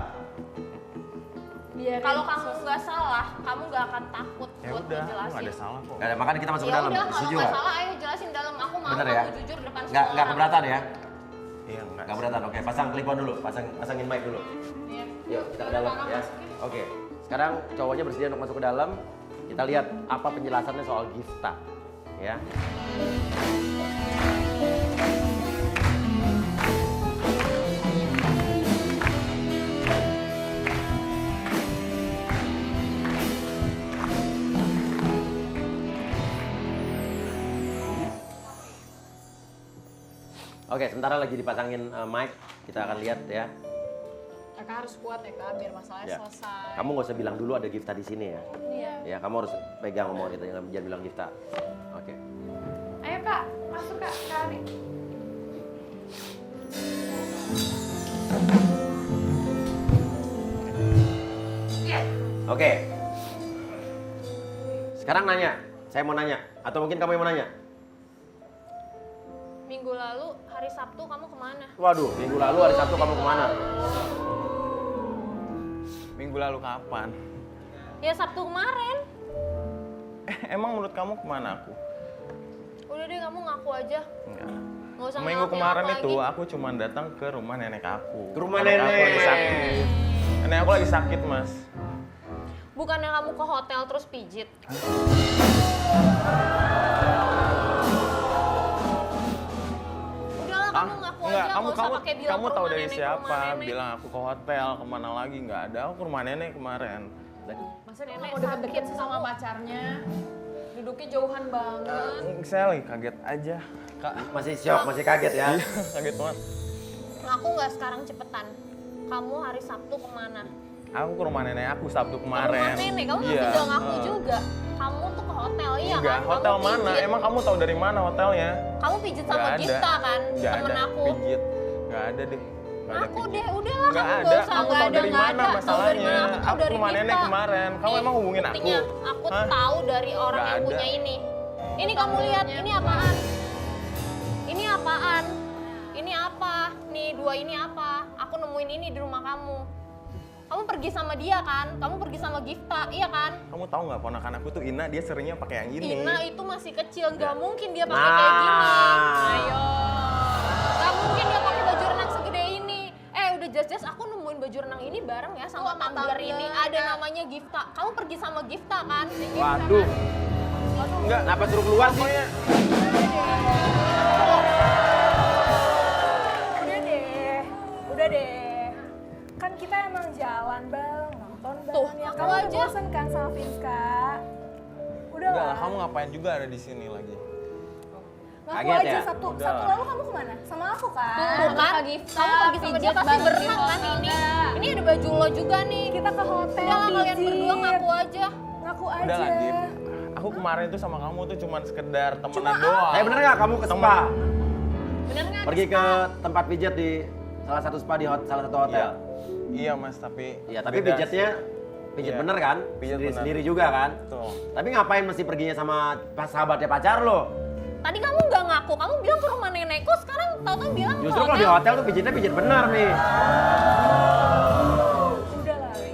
Speaker 2: Kalau kamu nggak salah, kamu nggak akan takut
Speaker 8: Ya
Speaker 2: buat
Speaker 8: udah, aku
Speaker 2: ngejelasin.
Speaker 8: nggak ada salah kok.
Speaker 1: Nggak ada, makanya kita masuk ke
Speaker 2: Ya
Speaker 1: dalam.
Speaker 2: udah, kalau
Speaker 1: Setuju
Speaker 2: nggak
Speaker 1: nggak?
Speaker 2: salah, ayo jelasin dalam. Aku mau
Speaker 1: Bener
Speaker 2: kamu
Speaker 1: ya?
Speaker 2: jujur depan semua
Speaker 1: Nggak
Speaker 2: orang.
Speaker 1: keberatan ya?
Speaker 8: Iya, enggak.
Speaker 1: Nggak keberatan. Oke, pasang clip-on dulu, pasangin mic dulu.
Speaker 2: Iya.
Speaker 1: Yuk, kita ke dalam ya. Oke, sekarang cowoknya bersedia untuk masuk ke dalam. Kita lihat apa penjelasannya soal Gifta, ya. Oke, sementara lagi dipasangin mic, kita akan lihat ya.
Speaker 3: Kakak harus kuat ya, Kak, biar masalahnya
Speaker 1: Ya.
Speaker 3: selesai.
Speaker 1: Kamu nggak usah bilang dulu ada Gifta di sini ya.
Speaker 3: Iya.
Speaker 1: Ya, kamu harus pegang omongan itu, jangan bilang Gifta. Oke.
Speaker 3: Ayo, Kak. Masuk, Kak. Kari.
Speaker 1: Oke. Sekarang nanya, saya mau nanya. Atau mungkin kamu yang mau nanya?
Speaker 2: Minggu lalu hari Sabtu kamu kemana?
Speaker 1: Waduh, minggu lalu hari Sabtu kamu kemana?
Speaker 8: Minggu lalu kapan?
Speaker 2: Ya Sabtu kemarin.
Speaker 8: Emang menurut kamu kemana aku?
Speaker 2: Udah deh kamu ngaku aja.
Speaker 8: Enggak.
Speaker 2: Nggak usah
Speaker 8: Minggu
Speaker 2: ngelak-ngelak
Speaker 8: kemarin
Speaker 2: lagi.
Speaker 8: itu aku cuma datang ke rumah nenek aku.
Speaker 1: Ke rumah
Speaker 8: Nenek aku
Speaker 1: nenek.
Speaker 8: lagi sakit. Nenek aku lagi sakit, Mas.
Speaker 2: Bukannya kamu ke hotel terus pijit? Udahlah kamu ngaku
Speaker 8: Enggak,
Speaker 2: aja, nggak usah pakai bilang
Speaker 8: kamu
Speaker 2: ke
Speaker 8: tahu
Speaker 2: rumah
Speaker 8: dari
Speaker 2: nenek, ke
Speaker 8: siapa?
Speaker 2: rumah nenek.
Speaker 8: Bilang aku ke hotel, kemana lagi? Nggak ada, aku ke rumah nenek kemarin.
Speaker 3: Masa nenek mau deket-deket sih sama pacarnya? Duduknya jauhan banget.
Speaker 8: Saya lagi kaget aja, Kak.
Speaker 1: Masih shock, masih kaget ya?
Speaker 8: Iya, kaget banget.
Speaker 2: Ngaku nggak sekarang cepetan. Kamu hari Sabtu kemana?
Speaker 8: Aku ke rumah nenek aku Sabtu
Speaker 2: Ke
Speaker 8: kemarin.
Speaker 2: rumah nenek, kamu
Speaker 8: Iya,
Speaker 2: masih nggak ngaku
Speaker 8: heeh.
Speaker 2: juga. Kamu tuh ke hotel, iya
Speaker 8: Enggak,
Speaker 2: kan?
Speaker 8: hotel
Speaker 2: Kamu
Speaker 8: mana?
Speaker 2: pijit.
Speaker 8: Emang kamu tahu dari mana hotelnya?
Speaker 2: Kamu pijit sama
Speaker 8: Nggak ada.
Speaker 2: Gifta kan?
Speaker 8: Nggak
Speaker 2: Temen
Speaker 8: ada,
Speaker 2: aku.
Speaker 8: pijit. Nggak ada deh. Nggak ada
Speaker 2: Aku
Speaker 8: pijit.
Speaker 2: deh, udahlah
Speaker 8: Nggak
Speaker 2: kamu
Speaker 8: ada.
Speaker 2: nggak usah
Speaker 8: Kamu
Speaker 2: nggak
Speaker 8: tahu
Speaker 2: ada
Speaker 8: dari
Speaker 2: nggak
Speaker 8: mana
Speaker 2: ada. Tahu dari
Speaker 8: masalahnya?
Speaker 2: mana? Aku tahu
Speaker 8: Aku
Speaker 2: dari
Speaker 8: rumah nenek
Speaker 2: Gifta.
Speaker 8: kemarin. Kamu
Speaker 2: Nih,
Speaker 8: emang hubungin aku?
Speaker 2: buktinya, aku
Speaker 8: Hah?
Speaker 2: tahu dari orang
Speaker 8: Nggak
Speaker 2: yang
Speaker 8: ada.
Speaker 2: punya ini. Ini kamu lihat, ini apaan? Ini apaan? Ini apa? Nih dua ini apa? Aku nemuin ini di rumah kamu. Kamu pergi sama dia kan? Kamu pergi sama Gifta, iya kan?
Speaker 8: Kamu tahu nggak ponakan aku tuh Ina, dia seringnya pakai yang ini.
Speaker 2: Ina itu masih kecil, nggak mungkin dia pakai kayak gini.
Speaker 1: Nah.
Speaker 2: Ayo, nggak mungkin dia pakai baju renang segede ini. Udah jelas-jelas aku nemuin baju renang ini bareng ya sama tumbler ini. Ada namanya Gifta. Kamu pergi sama Gifta kan? Si Gifta
Speaker 1: Waduh,
Speaker 2: kan?
Speaker 8: Enggak,
Speaker 1: kenapa suruh keluar sih?
Speaker 6: Udah deh. Kan kita emang jalan bang, nonton bang.
Speaker 2: Tuh,
Speaker 6: ya
Speaker 2: aku
Speaker 6: kamu udah
Speaker 2: aja.
Speaker 6: bosen kan sama Vinska? Udah
Speaker 8: Enggak lah,
Speaker 6: lah.
Speaker 8: kamu ngapain juga ada di sini lagi?
Speaker 6: Ngaku
Speaker 1: Kaget
Speaker 6: aja
Speaker 1: ya?
Speaker 6: Sabtu.
Speaker 8: Udah.
Speaker 6: Sabtu lalu kamu kemana? Sama aku kan?
Speaker 2: Tuh kan, kamu pergi sama dia pasti berenang kan ini. Ini ada baju lo juga nih.
Speaker 6: Kita ke hotel.
Speaker 2: Udah lah kalian
Speaker 6: pijit.
Speaker 2: berdua ngaku aja.
Speaker 6: Ngaku
Speaker 8: Udah
Speaker 6: aja.
Speaker 8: lah, Gif. Aku kemarin tuh sama kamu tuh cuman sekedar temenan doang.
Speaker 1: Bener nggak kamu ke spa?
Speaker 2: Bener nggak?
Speaker 1: Pergi ke tempat pijat di salah satu spa di salah satu hotel?
Speaker 8: Iya, Mas, tapi
Speaker 1: Iya, tapi
Speaker 8: beda
Speaker 1: pijatnya pijat
Speaker 8: Iya.
Speaker 1: bener kan?
Speaker 8: Pijat bener.
Speaker 1: Sendiri juga kan?
Speaker 8: Betul.
Speaker 1: Tapi ngapain mesti perginya sama sahabatnya pacar lo?
Speaker 2: Tadi kamu nggak ngaku, kamu bilang ke rumah nenekku, sekarang tahu-tahu bilang ke
Speaker 1: Justru kalau di hotel tuh pijitnya pijat bener nih.
Speaker 6: Udah lah, Wi.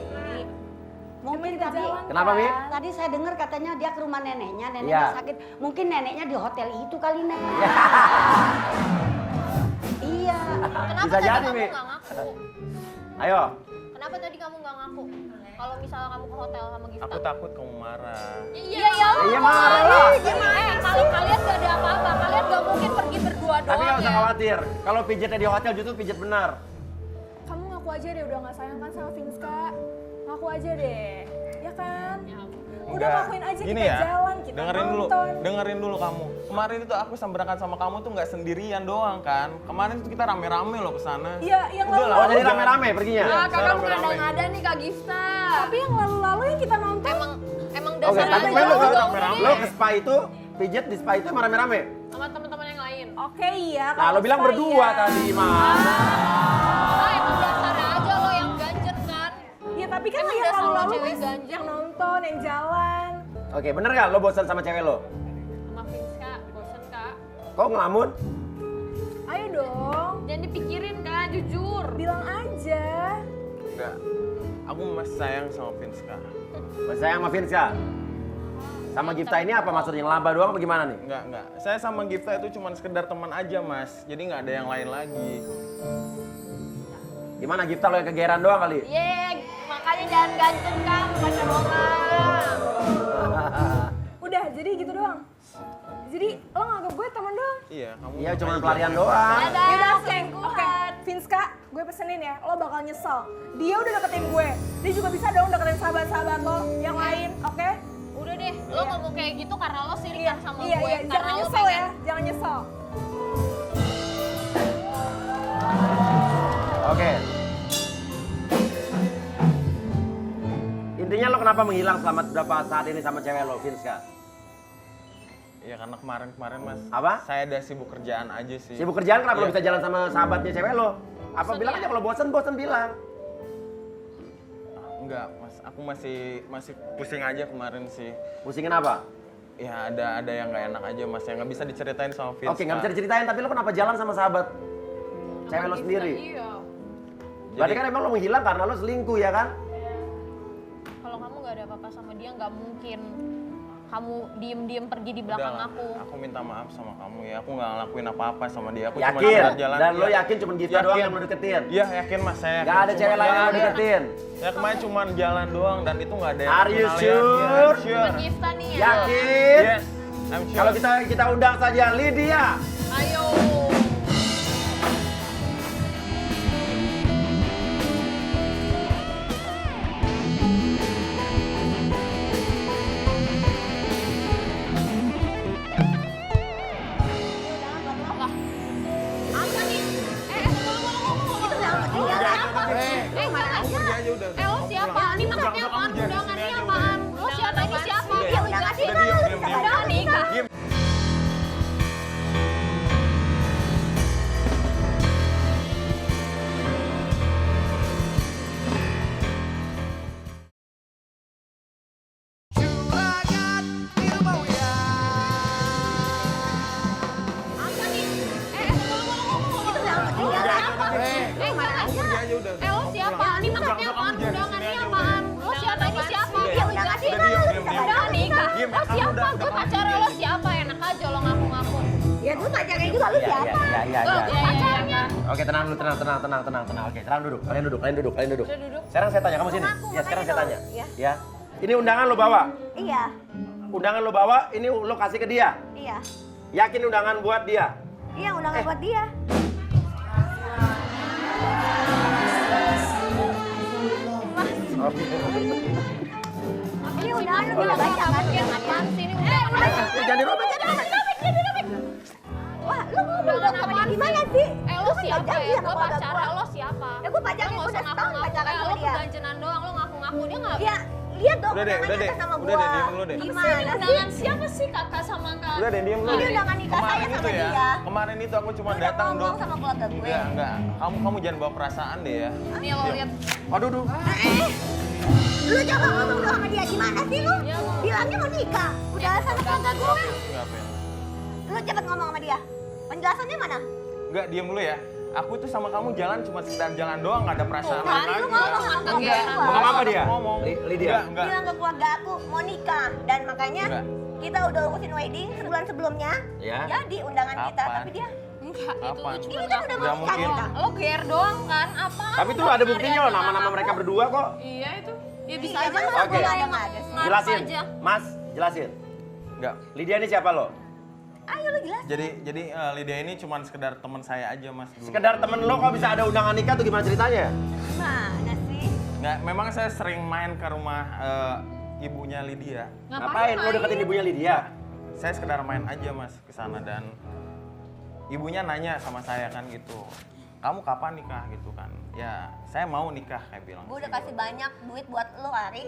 Speaker 4: Mungkin
Speaker 6: Kita
Speaker 4: tadi.
Speaker 6: jalan,
Speaker 1: Kenapa, Mi?
Speaker 6: kan?
Speaker 4: Tadi saya dengar katanya dia ke rumah neneknya, neneknya
Speaker 1: Iya.
Speaker 4: sakit. Mungkin neneknya di hotel itu kali Nek. Iya.
Speaker 2: Kenapa
Speaker 1: Bisa
Speaker 2: tadi
Speaker 1: jadi,
Speaker 2: kamu
Speaker 1: Mi.
Speaker 2: nggak ngaku?
Speaker 1: Ayo,
Speaker 2: Kenapa tadi kamu nggak ngaku? Kalau misalnya kamu ke hotel sama Gifta?
Speaker 8: aku takut kamu marah.
Speaker 2: Iya ya.
Speaker 1: Iya, marah lah.
Speaker 2: Kalau kalian gak ada apa-apa, kalian gak mungkin pergi berdua doang.
Speaker 1: tapi nggak usah
Speaker 2: ya.
Speaker 1: khawatir. Kalau pijatnya di hotel justru pijat benar.
Speaker 6: Kamu ngaku aja deh udah gak sayang kan sama Vinska. Ngaku aja deh. Ya kan? Udah
Speaker 8: Enggak.
Speaker 6: ngakuin aja
Speaker 8: Gini
Speaker 6: kita
Speaker 8: ya,
Speaker 6: jalan, kita nonton.
Speaker 8: dengerin dulu kamu. Kemarin itu aku berangkat sama kamu tuh nggak sendirian doang kan. Kemarin itu kita rame-rame loh ke sana.
Speaker 6: Iya, yang
Speaker 8: Udah lah,
Speaker 1: Oh,
Speaker 6: lalu-lalu.
Speaker 1: jadi rame-rame perginya?
Speaker 8: Iya.
Speaker 3: Kakak
Speaker 8: Saya rame-rame.
Speaker 3: mengada-ngada nih Kak Gifta.
Speaker 6: Tapi yang lalu-lalu yang kita nonton.
Speaker 2: Emang
Speaker 1: Oke,
Speaker 2: dasar
Speaker 1: tapi
Speaker 2: aja
Speaker 1: kan
Speaker 2: lo
Speaker 1: lo,
Speaker 2: juga
Speaker 8: rame-rame.
Speaker 1: lo ke spa itu, pijat di spa itu emang rame-rame?
Speaker 3: Sama teman-teman yang lain.
Speaker 6: Oke iya.
Speaker 1: Nah,
Speaker 6: kalau
Speaker 1: lo bilang
Speaker 6: spa
Speaker 1: berdua
Speaker 6: iya.
Speaker 1: tadi, Mas.
Speaker 2: emang dasar aja lo yang ganjen kan.
Speaker 6: Iya tapi kan
Speaker 2: Emang
Speaker 6: yang
Speaker 2: dasar lo
Speaker 6: lalu-lalu
Speaker 2: cewek
Speaker 6: kan
Speaker 2: ganjil.
Speaker 6: yang nonton, yang jalan.
Speaker 1: Oke, bener gak lo bosan sama cewek lo?
Speaker 3: Sama Vinska, bosen Kak.
Speaker 1: Kok ngelamun?
Speaker 6: Ayo dong,
Speaker 3: Jangan dipikirin Kak, jujur.
Speaker 6: bilang aja.
Speaker 8: Enggak. Aku masih sayang sama Vinska.
Speaker 1: Masih sayang sama Vinska? Sama Gifta ini apa maksudnya? Yang laba doang apa gimana nih?
Speaker 8: Enggak. Saya sama Gifta itu cuma sekedar teman aja, Mas. Jadi nggak ada yang lain lagi.
Speaker 1: Gimana Gifta lo yang kegeran doang kali?
Speaker 2: Ye, makanya jangan ganjen kamu pacar orang.
Speaker 6: Udah, jadi gitu doang. Jadi lo nganggap gue temen doang.
Speaker 8: Iya, kamu.
Speaker 1: Iya, cuma pelarian doang.
Speaker 6: Yaudah, oke. Vinska, gue pesenin ya, lo bakal nyesel. Dia udah deketin gue. Dia juga bisa dong deketin sahabat-sahabat lo yang lain, oke?
Speaker 2: Udah deh, lo ngomong kayak gitu karena lo sirikan sama
Speaker 6: Iya,
Speaker 2: gue.
Speaker 6: iya,
Speaker 2: Karena
Speaker 6: jangan
Speaker 2: lo
Speaker 6: nyesel
Speaker 2: pengen-
Speaker 6: ya, jangan nyesel.
Speaker 1: Oke. Intinya lo kenapa menghilang selama beberapa saat ini sama cewek lo, Vinska?
Speaker 8: Iya, karena kemarin-kemarin, Mas.
Speaker 1: Apa?
Speaker 8: Saya ada sibuk kerjaan aja sih.
Speaker 1: Sibuk kerjaan kenapa lo
Speaker 8: Iya.
Speaker 1: bisa jalan sama sahabatnya cewek lo? Apa
Speaker 2: Bosen
Speaker 1: bilang
Speaker 2: ya?
Speaker 1: aja kalau bosen bilang.
Speaker 8: Enggak, Mas. Aku masih pusing aja kemarin sih.
Speaker 1: Pusingin apa?
Speaker 8: Ya ada yang nggak enak aja, Mas. Yang nggak bisa diceritain sama Vinska.
Speaker 1: Oke, nggak bisa diceritain, tapi lo kenapa jalan sama sahabat cewek lo sendiri?
Speaker 3: Iya.
Speaker 1: Berarti kan emang lo menghilang karena lo selingkuh ya kan?
Speaker 2: Kalau kamu nggak ada apa-apa sama dia, nggak mungkin kamu diem-diem pergi di belakang
Speaker 8: Udah,
Speaker 2: aku.
Speaker 8: Aku minta maaf sama kamu ya. Aku nggak ngelakuin apa-apa sama dia. Aku cuma
Speaker 1: Yakin?
Speaker 8: sekedar jalan.
Speaker 1: Dan lo
Speaker 8: Iya.
Speaker 1: yakin cuma Gifta doang yang lo deketin?
Speaker 8: Iya, yakin Mas. Saya yakin.
Speaker 1: Gak ada cewek lain yang lo deketin?
Speaker 8: Ya kemarin cuma jalan doang dan itu nggak ada yang
Speaker 1: Are you
Speaker 8: kenal ya.
Speaker 1: sure?
Speaker 8: Iya, I'm
Speaker 2: Cuma
Speaker 8: sure.
Speaker 2: Gifta nih ya.
Speaker 1: Yakin?
Speaker 8: Yes, I'm sure.
Speaker 1: Kalau kita undang saja Lydia.
Speaker 2: Ayo. Apa nih? Lo siapa? Ini maksudnya apaan? Undangan ini apaan? Lo siapa? Ini siapa?
Speaker 8: Udah,
Speaker 2: Ya undangan sih.
Speaker 8: udah, diam.
Speaker 2: Undangan nikah.
Speaker 8: Diam.
Speaker 5: Juragan ilmu ya.
Speaker 2: Apa nih? Lo siapa? Ini maksudnya apaan? Undangan ini apaan? Lo siapa? Ini siapa? Ya undangan sih. Undangan nikah. Lo siapa? Gue pacarnya lo siapa? Enak aja lo ngaku-ngaku.
Speaker 4: Ya gue pacarnya juga lu siapa?
Speaker 1: Iya.
Speaker 2: Gue pacarnya.
Speaker 1: Oke, tenang dulu, tenang. Oke, sekarang duduk. Kalian duduk.
Speaker 2: Udah duduk.
Speaker 1: Sekarang saya tanya, kamu sini.
Speaker 4: Aku,
Speaker 1: Ya, sekarang saya
Speaker 4: makanya
Speaker 1: tanya.
Speaker 4: dong. Ya.
Speaker 1: Ya. Ini undangan lo bawa.
Speaker 4: Iya,
Speaker 1: Undangan lo bawa, ini lo kasih ke dia.
Speaker 4: iya.
Speaker 1: Yakin undangan buat dia?
Speaker 4: Iya undangan buat dia. Ini undangan lu bisa baca kan?
Speaker 2: Apaan sih ini undangan?
Speaker 1: Jangan dirobek.
Speaker 4: Wah, lu ngomong dong sama dia gimana sih?
Speaker 2: Lo
Speaker 4: kan
Speaker 2: siapa
Speaker 4: nggak janji
Speaker 2: ya?
Speaker 4: sama
Speaker 2: Gue
Speaker 4: keluarga
Speaker 2: pacarnya
Speaker 4: gua.
Speaker 2: lo siapa?
Speaker 4: Ya gue pacarnya,
Speaker 2: Lo
Speaker 4: gue
Speaker 2: nggak usah
Speaker 4: udah setahun
Speaker 2: ngaku-ngaku.
Speaker 4: pacaran
Speaker 2: Lo
Speaker 4: sama dia.
Speaker 2: keganjenan doang, lo ngaku-ngaku. Dia nggak.
Speaker 4: Ya, lihat dong
Speaker 8: Udah deh,
Speaker 4: undangannya
Speaker 8: udah
Speaker 4: atas nama
Speaker 8: deh,
Speaker 4: gua.
Speaker 8: diem dulu deh.
Speaker 4: Gimana sih?
Speaker 2: Undangan siapa sih kakak sama kak?
Speaker 8: Udah deh, diam dulu.
Speaker 4: Ini undangan nikah saya
Speaker 8: Kemarin
Speaker 4: sama
Speaker 8: itu ya.
Speaker 4: dia.
Speaker 8: Kemarin itu aku cuma
Speaker 4: Lu udah
Speaker 8: datang
Speaker 4: ngomong
Speaker 8: dong.
Speaker 4: sama keluarga gue.
Speaker 8: Enggak. Kamu jangan bawa perasaan deh ya.
Speaker 2: Nih lo lihat.
Speaker 1: Waduh, duh.
Speaker 4: Lu coba ngomong dong sama dia gimana sih lu?
Speaker 2: Ya, ngomong.
Speaker 4: Bilangnya mau nikah. Udah sama keluarga gue.
Speaker 8: Enggak, Pen.
Speaker 4: Lu cepet ngomong sama dia. Penjelasannya mana?
Speaker 8: Enggak, diam dulu ya. Aku itu sama kamu jalan cuma sekedar jalan doang, nggak ada perasaan
Speaker 4: Kan lu ngomong sama keluarga
Speaker 2: Kegeeran.
Speaker 4: gua.
Speaker 1: Ngomong apa dia?
Speaker 8: Ngomong.
Speaker 1: Lydia.
Speaker 8: Enggak.
Speaker 4: Bilang ke keluarga aku mau nikah dan makanya
Speaker 8: Enggak.
Speaker 4: kita udah urusin wedding sebulan sebelumnya.
Speaker 1: Ya.
Speaker 4: Jadi undangan kita,
Speaker 8: Kapan?
Speaker 4: tapi dia
Speaker 2: Enggak, itu
Speaker 8: Apaan?
Speaker 2: cuma
Speaker 4: ini kan udah
Speaker 8: Nggak
Speaker 4: mau nikah
Speaker 8: mungkin.
Speaker 4: kita.
Speaker 2: lo GR doang kan? Apa?
Speaker 1: Tapi itu ada buktinya loh, nama-nama mereka berdua kok.
Speaker 3: Iya itu.
Speaker 2: Ya bisa
Speaker 4: Iya,
Speaker 2: aja
Speaker 4: emang
Speaker 2: lo
Speaker 1: Oke.
Speaker 4: nggak ada sih.
Speaker 2: ngarep
Speaker 1: Jelasin,
Speaker 2: aja.
Speaker 1: Mas, jelasin.
Speaker 8: Enggak.
Speaker 1: Lydia ini siapa lo?
Speaker 4: Ayo lu jelas.
Speaker 8: Jadi Lydia ini cuma sekedar teman saya aja, Mas. Dulu.
Speaker 1: Sekedar temen lo kok bisa ada undangan nikah tuh gimana ceritanya?
Speaker 4: Gimana sih?
Speaker 8: Nggak, memang saya sering main ke rumah ibunya Lydia.
Speaker 1: Ngapain lo deketin ibunya Lydia?
Speaker 8: Saya sekedar main aja, Mas, ke sana dan ibunya nanya sama saya kan gitu. Kamu kapan nikah gitu kan? Ya, saya mau nikah kayak bilang.
Speaker 4: Gue udah kasih banyak duit buat lo, Ari.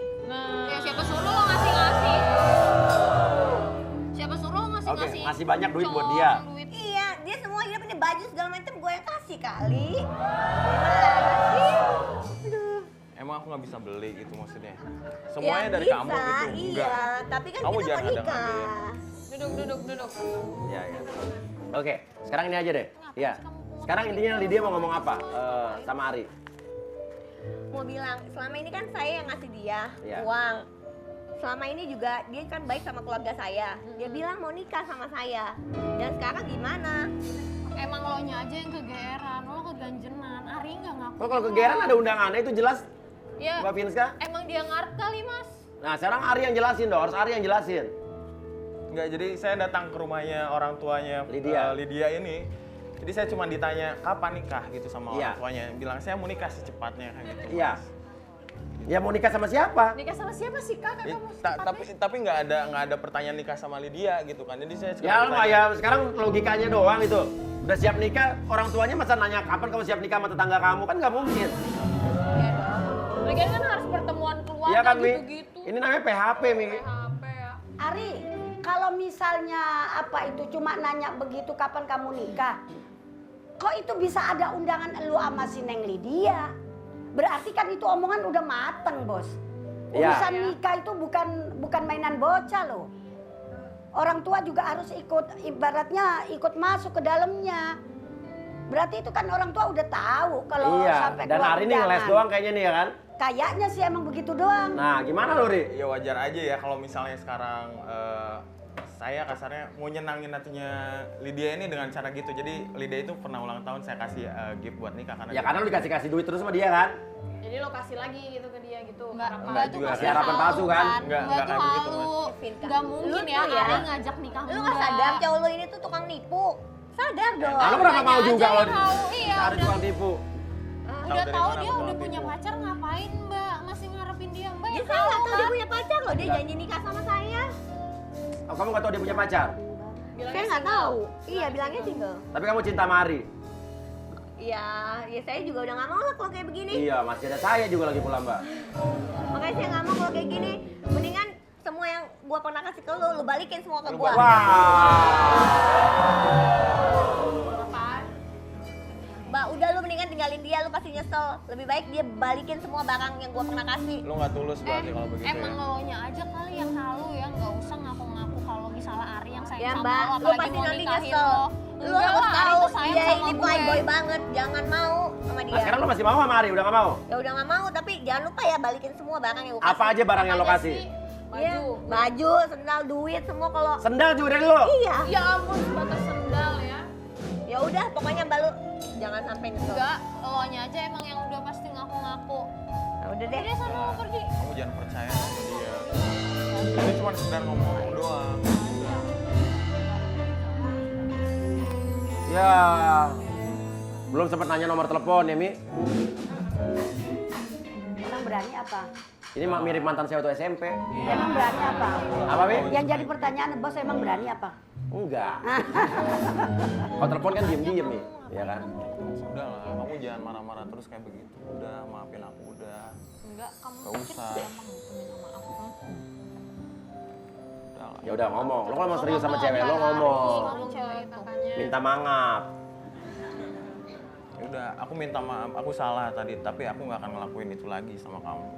Speaker 2: Ya siapa suruh lo ngasih-ngasih? Siapa suruh lo ngasih-ngasih?
Speaker 1: Oke, ngasih banyak duit buat
Speaker 2: Colong
Speaker 1: dia.
Speaker 2: duit.
Speaker 4: Iya, dia semua hidup ini baju segala macam gue yang kasih kali. Gimana sih? Aduh.
Speaker 8: Emang aku nggak bisa beli gitu maksudnya.
Speaker 4: Ya,
Speaker 8: Semuanya dari
Speaker 4: bisa,
Speaker 8: kamu gitu.
Speaker 4: Iya, tapi kan
Speaker 8: Kamu
Speaker 4: kita
Speaker 8: jangan
Speaker 4: mau
Speaker 8: ada
Speaker 4: nikah.
Speaker 2: Duduk.
Speaker 1: Iya. Oke, sekarang ini aja deh. Iya. Sekarang intinya Lydia mau ngomong apa sama Ari?
Speaker 4: Mau bilang, selama ini kan saya yang ngasih dia
Speaker 1: Iya.
Speaker 4: uang. Selama ini juga dia kan baik sama keluarga saya. Dia bilang mau nikah sama saya. Dan sekarang gimana?
Speaker 2: Emang lo nya aja yang kegeeran, lo keganjenan. Ari nggak ngaku.
Speaker 1: Kok kalau kegeeran ada undangannya itu jelas
Speaker 2: Ya,
Speaker 1: Mbak Vinska?
Speaker 2: emang dia ngarep kali mas.
Speaker 1: Nah sekarang Ari yang jelasin dong, harus Ari yang jelasin.
Speaker 8: Enggak, jadi saya datang ke rumahnya orang tuanya
Speaker 1: Lydia.
Speaker 8: Lydia ini. Jadi saya cuma ditanya kapan nikah gitu sama
Speaker 1: Iya.
Speaker 8: orang tuanya. Bilang saya mau nikah secepatnya kayak gitu.
Speaker 1: Iya. Ya mau nikah sama siapa?
Speaker 3: Nikah sama siapa sih kak?
Speaker 8: Eh,
Speaker 3: Kamu
Speaker 8: tapi nggak ada pertanyaan nikah sama Lydia gitu kan. Jadi saya
Speaker 1: Ya
Speaker 8: sekedar
Speaker 1: Pak,
Speaker 8: tanya,
Speaker 1: ya sekarang logikanya doang itu. Udah siap nikah, orang tuanya masa nanya kapan kamu siap nikah sama tetangga kamu? Kan nggak mungkin.
Speaker 3: Lagian kan harus pertemuan keluarga
Speaker 1: Iya kan, Mi?
Speaker 3: gitu-gitu.
Speaker 1: Ini namanya PHP, Mi.
Speaker 3: HP ya.
Speaker 4: Ari, kalau misalnya apa itu cuma nanya begitu kapan kamu nikah, kok itu bisa ada undangan elu sama si Neng Lydia? Berarti kan itu omongan udah mateng, Bos.
Speaker 1: Iya.
Speaker 4: Urusan nikah itu bukan mainan bocah loh. Orang tua juga harus ibaratnya ikut masuk ke dalamnya. Berarti itu kan orang tua udah tahu kalau
Speaker 1: Iya,
Speaker 4: sampai
Speaker 1: dan
Speaker 4: keluar
Speaker 1: hari ini
Speaker 4: undangan.
Speaker 1: ngeles doang kayaknya nih ya kan?
Speaker 4: Kayaknya sih emang begitu doang.
Speaker 1: Nah, gimana lo, Ri?
Speaker 8: Ya wajar aja ya kalau misalnya sekarang saya kasarnya mau nyenangin hatinya Lydia ini dengan cara gitu. Jadi Lydia itu pernah ulang tahun, saya kasih gift buat nikah karena
Speaker 1: Ya karena lu dikasih duit terus sama dia kan?
Speaker 3: Jadi lo kasih lagi gitu ke dia gitu.
Speaker 2: Enggak
Speaker 8: Enggak
Speaker 2: itu
Speaker 8: juga.
Speaker 2: pasti
Speaker 1: Harapan palsu kan?
Speaker 8: Enggak
Speaker 2: Enggak
Speaker 8: kayak
Speaker 2: tuh
Speaker 8: begitu,
Speaker 2: halu.
Speaker 9: Finka.
Speaker 2: Enggak mungkin
Speaker 9: Lu
Speaker 2: ya
Speaker 9: tuh ya.
Speaker 2: Ari ngajak nikah
Speaker 9: Lu
Speaker 2: muda.
Speaker 9: nggak sadar cowok lu ini tuh tukang nipu. Sadar dong.
Speaker 1: Nah, lu kenapa mau
Speaker 2: Makanya
Speaker 1: juga
Speaker 2: aja
Speaker 1: lo?
Speaker 2: yang tahu, iya,
Speaker 1: Cari
Speaker 2: udah.
Speaker 1: tukang tipu.
Speaker 2: Udah
Speaker 8: Tahu dari
Speaker 2: tahu
Speaker 8: mana
Speaker 2: dia
Speaker 8: aku
Speaker 2: udah
Speaker 8: mau
Speaker 2: punya
Speaker 8: tipu?
Speaker 2: pacar, ngapain Mbak? Masih ngarepin dia Mbak?
Speaker 9: Dia
Speaker 2: Ya
Speaker 9: saya nggak tahu
Speaker 2: tahu
Speaker 9: dia
Speaker 2: kan?
Speaker 9: punya pacar loh. Dia janji nikah sama saya.
Speaker 1: Oh, kamu gak tahu dia punya pacar?
Speaker 9: Saya nggak tahu. Iya bilangnya single.
Speaker 1: Tapi kamu cinta sama Ari?
Speaker 9: Iya, ya saya juga udah nggak mau lah kalau kayak begini.
Speaker 1: Iya, masih ada saya juga lagi pula, Mbak.
Speaker 9: Makanya saya nggak mau kalau kayak gini. Mendingan semua yang gua pernah kasih ke lu balikin semua ke gua. Mbak, udah lu mendingan tinggalin dia, lu pasti nyesel. Lebih baik dia balikin semua barang yang gua pernah kasih.
Speaker 8: Lu nggak tulus berarti kalau begitu
Speaker 2: Emang
Speaker 8: ya.
Speaker 2: lo nya aja kali yang halu ya, nggak usah ngaku-ngaku kalau misalnya Ari yang sayang
Speaker 9: Ya
Speaker 2: sama
Speaker 9: Mbak,
Speaker 2: lo,
Speaker 9: lu
Speaker 2: apalagi
Speaker 9: pasti
Speaker 2: mau
Speaker 9: nanti
Speaker 2: nikahin
Speaker 9: nyesel.
Speaker 2: lo.
Speaker 9: Lu
Speaker 2: Enggak
Speaker 9: harus
Speaker 2: lah, Ari
Speaker 9: tahu
Speaker 2: tuh sayang
Speaker 9: dia
Speaker 2: sama
Speaker 9: ini
Speaker 2: gue.
Speaker 9: playboy banget. Jangan mau sama dia.
Speaker 1: Nah, sekarang lo masih mau sama Ari? Udah gak mau?
Speaker 9: Ya udah nggak mau, tapi jangan lupa ya balikin semua barang yang gua kasih.
Speaker 1: Apa aja barang yang lo
Speaker 3: Apanya
Speaker 1: kasih?
Speaker 3: sih?
Speaker 9: Iya, baju, sendal, duit, semua kalau
Speaker 1: Sendal juga dari lo?
Speaker 9: iya.
Speaker 3: Ya ampun, sebatas sendal ya.
Speaker 9: Ya udah, pokoknya Mbak lu jangan sampai nyesel.
Speaker 2: Enggak, lo nya aja emang yang udah pasti ngaku-ngaku.
Speaker 9: Nah, udah
Speaker 2: Udah
Speaker 9: deh.
Speaker 2: deh sana lo pergi.
Speaker 8: Kamu jangan percaya sama dia. Ini cuma sekedar ngomong doang.
Speaker 1: Ya, belum sempat nanya nomor telepon ya, Mi.
Speaker 4: Emang berani apa?
Speaker 1: Ini mirip mantan saya waktu SMP.
Speaker 4: Emang berani apa?
Speaker 1: Apa, Mi?
Speaker 4: Yang jadi pertanyaan, Bos, emang berani apa?
Speaker 1: Enggak. Kalau telepon kan diem-diem nih, ya kan?
Speaker 8: Udah lah, kamu jangan marah-marah terus kayak begitu. Udah, maafin aku udah.
Speaker 2: Enggak, kamu
Speaker 8: Gak usah.
Speaker 2: gampang gitu minta maaf.
Speaker 8: Udah lah.
Speaker 1: Ya udah ngomong. Lo kalau mau serius sama cewek lo ngomong.
Speaker 2: Ngomong cewek itu.
Speaker 1: Minta maaf.
Speaker 8: Ya udah, aku minta maaf. Aku salah tadi, tapi aku nggak akan ngelakuin itu lagi sama kamu.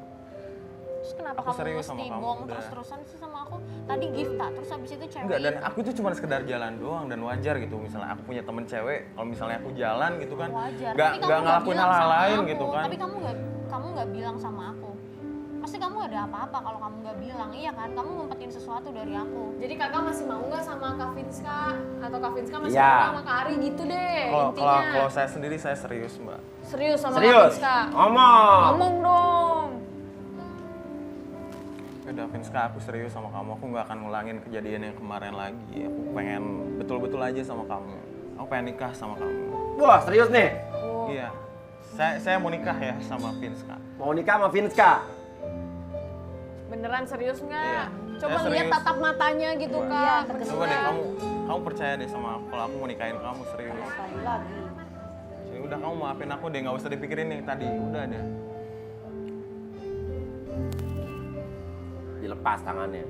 Speaker 2: Terus kenapa
Speaker 8: Aku
Speaker 2: kamu
Speaker 8: serius
Speaker 2: mesti
Speaker 8: sama kamu,
Speaker 2: bohong
Speaker 8: udah.
Speaker 2: terus-terusan sih sama aku? Tadi gift tak, terus habis itu cewek
Speaker 8: Enggak, dan
Speaker 2: itu.
Speaker 8: aku itu cuma sekedar jalan doang dan wajar gitu. Misalnya aku punya temen cewek, kalau misalnya aku jalan gitu kan,
Speaker 2: Wajar.
Speaker 8: nggak
Speaker 2: Tapi kamu
Speaker 8: ngelakuin
Speaker 2: bilang
Speaker 8: hal-hal
Speaker 2: sama
Speaker 8: lain
Speaker 2: aku.
Speaker 8: gitu kan.
Speaker 2: Tapi kamu nggak bilang sama aku. Pasti kamu ada apa-apa kalau kamu nggak bilang, iya kan? Kamu ngumpetin sesuatu dari aku.
Speaker 3: Jadi kakak masih mau nggak sama Kak Finska? Atau Kak Finska masih
Speaker 1: Iya.
Speaker 3: mau sama Kak Ari gitu deh
Speaker 8: Kalau
Speaker 3: intinya.
Speaker 8: kalau saya sendiri saya serius mbak.
Speaker 3: Serius sama Kak
Speaker 1: Serius?
Speaker 3: Finska?
Speaker 1: Ngomong.
Speaker 3: Ngomong dong.
Speaker 8: Udah Finska, aku serius sama kamu. Aku nggak akan ngulangin kejadian yang kemarin lagi. Aku pengen betul-betul aja sama kamu. Aku pengen nikah sama kamu.
Speaker 1: Wah, serius nih?
Speaker 8: Iya. Saya mau nikah ya sama Finska.
Speaker 1: Mau nikah sama Finska?
Speaker 3: Beneran serius nggak?
Speaker 8: Iya.
Speaker 3: Coba
Speaker 8: Saya
Speaker 3: lihat
Speaker 8: serius.
Speaker 3: tatap matanya gitu
Speaker 8: Coba.
Speaker 3: Kak.
Speaker 8: Coba deh kamu percaya deh sama aku kalau aku mau nikahin kamu serius.
Speaker 4: Sekali lagi.
Speaker 8: Ya udah kamu maafin aku deh, nggak usah dipikirin yang tadi. Udah deh.
Speaker 1: Dilepas tangannya.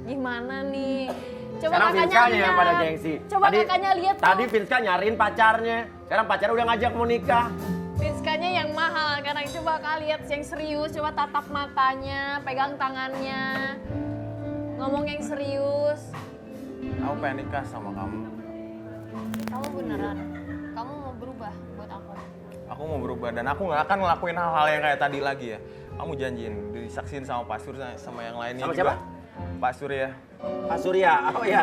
Speaker 3: Gimana nih? Coba
Speaker 1: Sekarang
Speaker 3: kakaknya
Speaker 1: Finskanya
Speaker 3: lihat.
Speaker 1: yang pada gengsi.
Speaker 3: Coba kakaknya lihat tuh.
Speaker 1: Tadi Finska nyariin pacarnya. Sekarang pacarnya udah ngajak mau nikah.
Speaker 3: Finskanya yang mahal. Karena coba kak lihat yang serius. Coba tatap matanya, pegang tangannya. Ngomong yang serius.
Speaker 8: Aku pengen nikah sama kamu.
Speaker 2: Kamu beneran? Kamu mau berubah buat aku?
Speaker 8: Aku mau berubah dan aku nggak akan ngelakuin hal-hal yang kayak tadi lagi ya. Kamu janjiin, disaksiin sama Pak Surya sama yang lainnya
Speaker 1: Sama
Speaker 8: juga.
Speaker 1: siapa?
Speaker 8: Pak Surya.
Speaker 1: Pak Surya, oh iya.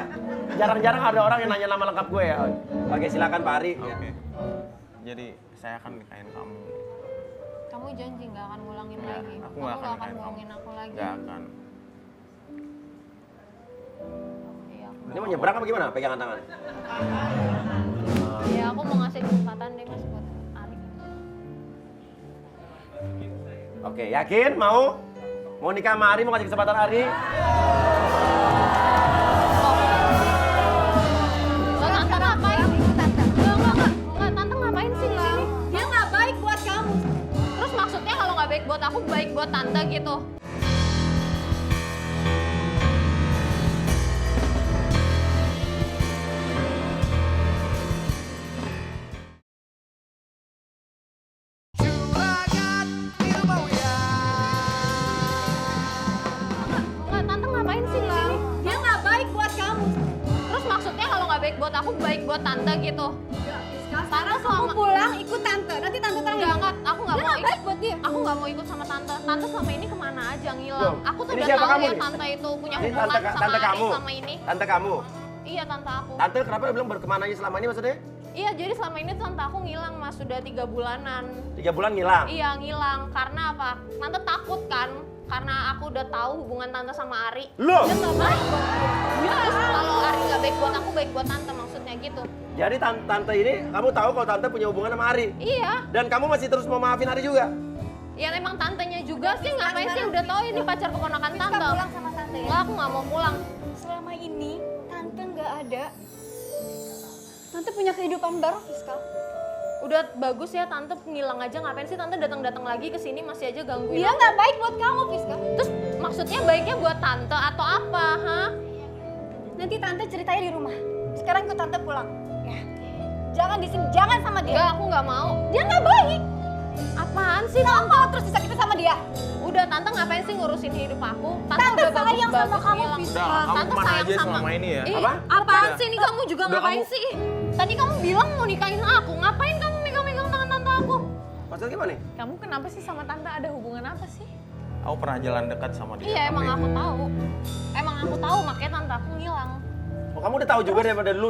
Speaker 1: Jarang-jarang ada orang yang nanya nama lengkap gue ya. Oke, silakan Pak Ari.
Speaker 8: Oke. Jadi saya akan nikahin kamu.
Speaker 2: Kamu janji nggak akan ngulangin
Speaker 8: Nggak,
Speaker 2: lagi?
Speaker 8: aku
Speaker 2: Kamu
Speaker 8: nggak akan
Speaker 2: nggak akan
Speaker 8: nikahin
Speaker 2: bohongin
Speaker 8: kamu.
Speaker 2: aku lagi?
Speaker 8: Nggak akan.
Speaker 2: Iya, aku
Speaker 1: Ini mau nyebrang apa gimana? Pegangan tangan.
Speaker 2: ya aku mau ngasih kesempatan deh mas buat Ari.
Speaker 1: Oke, yakin mau? Mau nikah sama Ari, mau kasih kesempatan Ari?
Speaker 2: Loh, tante ngapain? Enggak, tante ngapain sih di sini? Dia nggak baik buat kamu. Terus maksudnya kalau nggak baik buat aku, baik buat tante gitu?
Speaker 5: Juragan
Speaker 2: buat tante gitu. Tante
Speaker 3: Kamu
Speaker 2: selama
Speaker 3: pulang ikut tante, nanti tante tanya.
Speaker 2: enggak, aku nggak
Speaker 3: Dia
Speaker 2: mau
Speaker 3: nggak baik buat dia.
Speaker 2: Aku nggak mau ikut sama tante. Tante selama ini kemana aja ngilang.
Speaker 1: Loh,
Speaker 2: Aku tuh
Speaker 1: ini
Speaker 2: udah
Speaker 1: siapa
Speaker 2: tahu
Speaker 1: kamu
Speaker 2: ya
Speaker 1: nih?
Speaker 2: tante itu punya
Speaker 1: Ini
Speaker 2: hubungan sama
Speaker 1: tante
Speaker 2: Ari
Speaker 1: kamu.
Speaker 2: sama ini.
Speaker 1: Tante kamu.
Speaker 2: Iya tante aku.
Speaker 1: Tante kenapa dia bilang berkemananya selama ini maksudnya?
Speaker 2: Iya jadi selama ini tante aku ngilang mas sudah 3 bulanan.
Speaker 1: 3 bulan ngilang.
Speaker 2: Iya ngilang karena apa? Tante takut kan karena aku udah tahu hubungan tante sama Ari.
Speaker 1: Loh,
Speaker 2: Dia nggak baik buat dia. Yes, kalau Ari nggak baik buat aku baik buat tante maksudnya gitu.
Speaker 1: jadi tante ini kamu tahu kalau tante punya hubungan sama Ari.
Speaker 2: Iya.
Speaker 1: Dan kamu masih terus mau maafin Ari juga?
Speaker 2: Ya emang tantenya juga sih ngapain sih udah tahu ini pacar keponakan tante.
Speaker 3: pulang sama tante ya.
Speaker 2: Enggak aku nggak mau pulang.
Speaker 3: Selama ini tante nggak ada. Tante punya kehidupan baru, Fiska.
Speaker 2: Udah bagus ya tante ngilang aja ngapain sih tante datang-datang lagi ke sini masih aja gangguin.
Speaker 3: Dia nggak baik buat kamu, Fiska.
Speaker 2: Terus maksudnya baiknya buat tante atau apa, hah?
Speaker 3: Nanti tante ceritanya di rumah. Sekarang ikut tante pulang. Ya. Jangan di sini, jangan sama dia.
Speaker 2: Enggak, aku nggak mau.
Speaker 3: Dia nggak baik.
Speaker 2: Apaan sih?
Speaker 3: Nggak mau terus disakiti sama dia.
Speaker 2: Udah tante ngapain sih ngurusin hidup aku?
Speaker 3: Tante
Speaker 2: udah
Speaker 3: sayang sama
Speaker 2: bagus-bagus
Speaker 3: kamu,
Speaker 2: ngilang.
Speaker 3: Fiska.
Speaker 8: Udah, kamu
Speaker 2: Tante
Speaker 8: kemana
Speaker 2: sayang
Speaker 8: aja
Speaker 2: sama-
Speaker 8: selama ini ya?
Speaker 2: Ih,
Speaker 1: Apa?
Speaker 2: apaan
Speaker 8: Udah.
Speaker 2: sih ini kamu juga
Speaker 8: Udah,
Speaker 2: ngapain
Speaker 8: kamu-
Speaker 2: sih? Tadi kamu bilang mau nikahin aku, ngapain kamu megang-megang tangan tante aku?
Speaker 1: Maksudnya gimana nih?
Speaker 3: Kamu kenapa sih sama tante ada hubungan apa sih?
Speaker 8: Aku pernah jalan dekat sama dia.
Speaker 2: Iya emang
Speaker 8: tapi-
Speaker 2: aku tahu. Emang aku tahu makanya tante aku ngilang.
Speaker 1: Oh, kamu udah tahu juga daripada dulu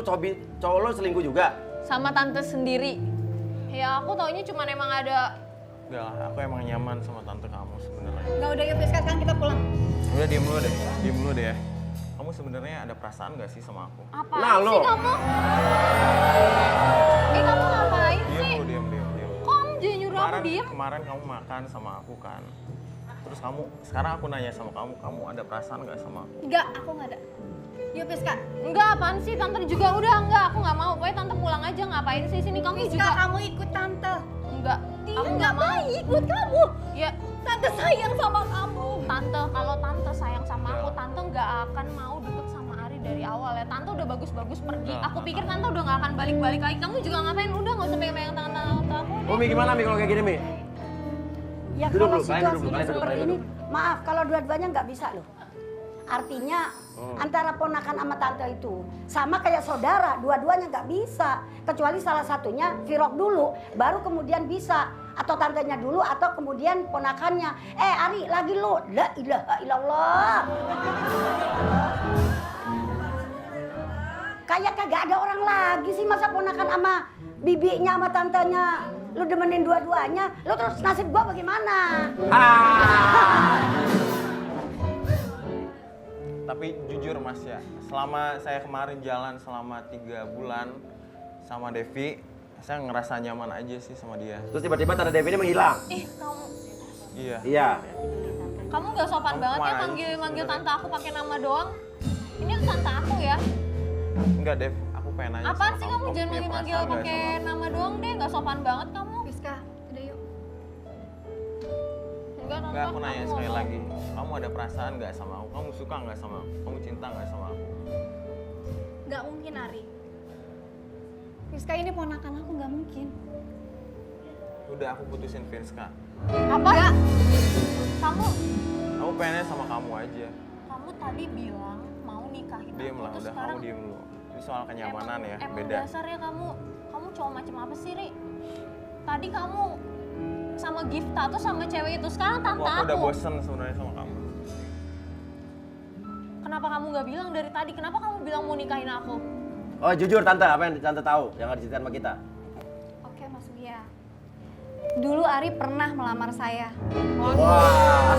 Speaker 1: cowok lo selingkuh juga?
Speaker 3: Sama tante sendiri.
Speaker 2: Ya aku taunya cuma emang ada.
Speaker 8: Enggak lah, aku emang nyaman sama tante kamu sebenarnya.
Speaker 3: Nggak udah yuk, Fiska, sekarang kita pulang.
Speaker 8: Udah diem dulu deh ya. Kamu sebenarnya ada perasaan gak sih sama aku?
Speaker 2: Apaan
Speaker 1: Nah,
Speaker 2: sih
Speaker 1: lo.
Speaker 2: kamu? Kamu ngapain sih?
Speaker 8: Diem.
Speaker 2: Kok kamu jadi nyuruh aku diem?
Speaker 8: Kemarin kamu makan sama aku kan. Terus sekarang aku nanya sama kamu ada perasaan gak sama aku?
Speaker 3: Enggak, aku nggak ada. Yuk, Fiska.
Speaker 2: Enggak, apaan sih? Tante juga udah enggak, aku nggak mau. Pokoknya tante pulang aja, ngapain sih sini kamu
Speaker 3: Fiska,
Speaker 2: juga?
Speaker 3: kamu ikut tante.
Speaker 2: Enggak,
Speaker 3: Dia
Speaker 2: aku
Speaker 3: nggak
Speaker 2: mau.
Speaker 3: baik buat kamu.
Speaker 2: Ya,
Speaker 3: Tante sayang sama kamu.
Speaker 2: tante, kalau tante sayang sama aku,
Speaker 8: Udah.
Speaker 2: tante nggak akan mau deket sama Ari dari awal ya. Tante udah bagus-bagus pergi.
Speaker 8: Udah,
Speaker 2: Aku
Speaker 8: nggak
Speaker 2: pikir
Speaker 8: tahu.
Speaker 2: tante udah nggak akan balik-balik lagi. Kamu juga ngapain? Udah nggak usah pegang-pegang tangan tante aku.
Speaker 1: Oh, Mi gimana Mi kalau kayak gini Mi?
Speaker 4: Ya
Speaker 1: Duduk
Speaker 4: kalau
Speaker 1: dulu, kalian duduk dulu,
Speaker 4: situasinya
Speaker 1: kalian duduk,
Speaker 4: seperti
Speaker 1: kalian
Speaker 4: ini, maaf kalau dua-duanya nggak bisa loh. Artinya antara ponakan sama tante itu sama kayak saudara, dua-duanya nggak bisa. Kecuali salah satunya Virok dulu, baru kemudian bisa. Atau tantenya dulu, atau kemudian ponakannya. Ari, lagi lu. La ilaha illallah. Kayak kagak ada orang lagi sih masa ponakan sama bibinya sama tantenya. Lu demenin dua-duanya, lu terus nasib gua bagaimana?
Speaker 8: Tapi jujur Mas ya, selama saya kemarin jalan selama 3 bulan sama Devi, saya ngerasa nyaman aja sih sama dia.
Speaker 1: Terus tiba-tiba tante Devi ini menghilang.
Speaker 2: Ih, kamu
Speaker 8: Iya.
Speaker 1: Iya.
Speaker 2: kamu nggak sopan
Speaker 8: Kamu
Speaker 2: banget ya
Speaker 8: kemana
Speaker 2: manggil
Speaker 8: sebenarnya?
Speaker 2: tante aku pakai nama doang. Ini kan tante aku ya.
Speaker 8: Enggak Dev, aku pengen nanya
Speaker 2: Apaan
Speaker 8: sama
Speaker 2: sih kamu jangan
Speaker 8: punya
Speaker 2: manggil-manggil
Speaker 8: perasaan nggak
Speaker 2: pakai
Speaker 8: sama aku?
Speaker 2: nama doang deh, nggak sopan banget kamu.
Speaker 3: Fiska, udah yuk.
Speaker 2: Enggak, tante.
Speaker 8: Enggak, aku nanya
Speaker 2: nggak
Speaker 8: sekali
Speaker 2: mau.
Speaker 8: lagi. Kamu ada perasaan nggak sama aku? Kamu suka nggak sama aku? Kamu cinta nggak sama aku?
Speaker 3: Nggak mungkin, Ari. Fiska ini ponakan aku, nggak mungkin.
Speaker 8: Udah, aku putusin Vinska.
Speaker 2: Apa? Kamu
Speaker 8: Aku pengennya sama kamu aja.
Speaker 2: kamu tadi bilang mau nikahin
Speaker 8: Diem
Speaker 2: aku,
Speaker 8: lah,
Speaker 2: terus
Speaker 8: udah
Speaker 2: sekarang
Speaker 8: kamu diem dulu. Ini soal kenyamanan ya,
Speaker 2: emang
Speaker 8: beda.
Speaker 2: dasarnya kamu cowok macam apa sih, Ri? Tadi kamu sama Gifta tuh sama cewek itu, sekarang tante
Speaker 8: Aku udah
Speaker 2: aku.
Speaker 8: bosen sebenarnya sama kamu.
Speaker 2: Kenapa kamu nggak bilang dari tadi? Kenapa kamu bilang mau nikahin aku?
Speaker 1: Oh, jujur tante, apa yang tante tahu yang ada diceritain sama kita?
Speaker 3: Oke, Mas Wia. Dulu Ari pernah melamar saya.
Speaker 1: Wah.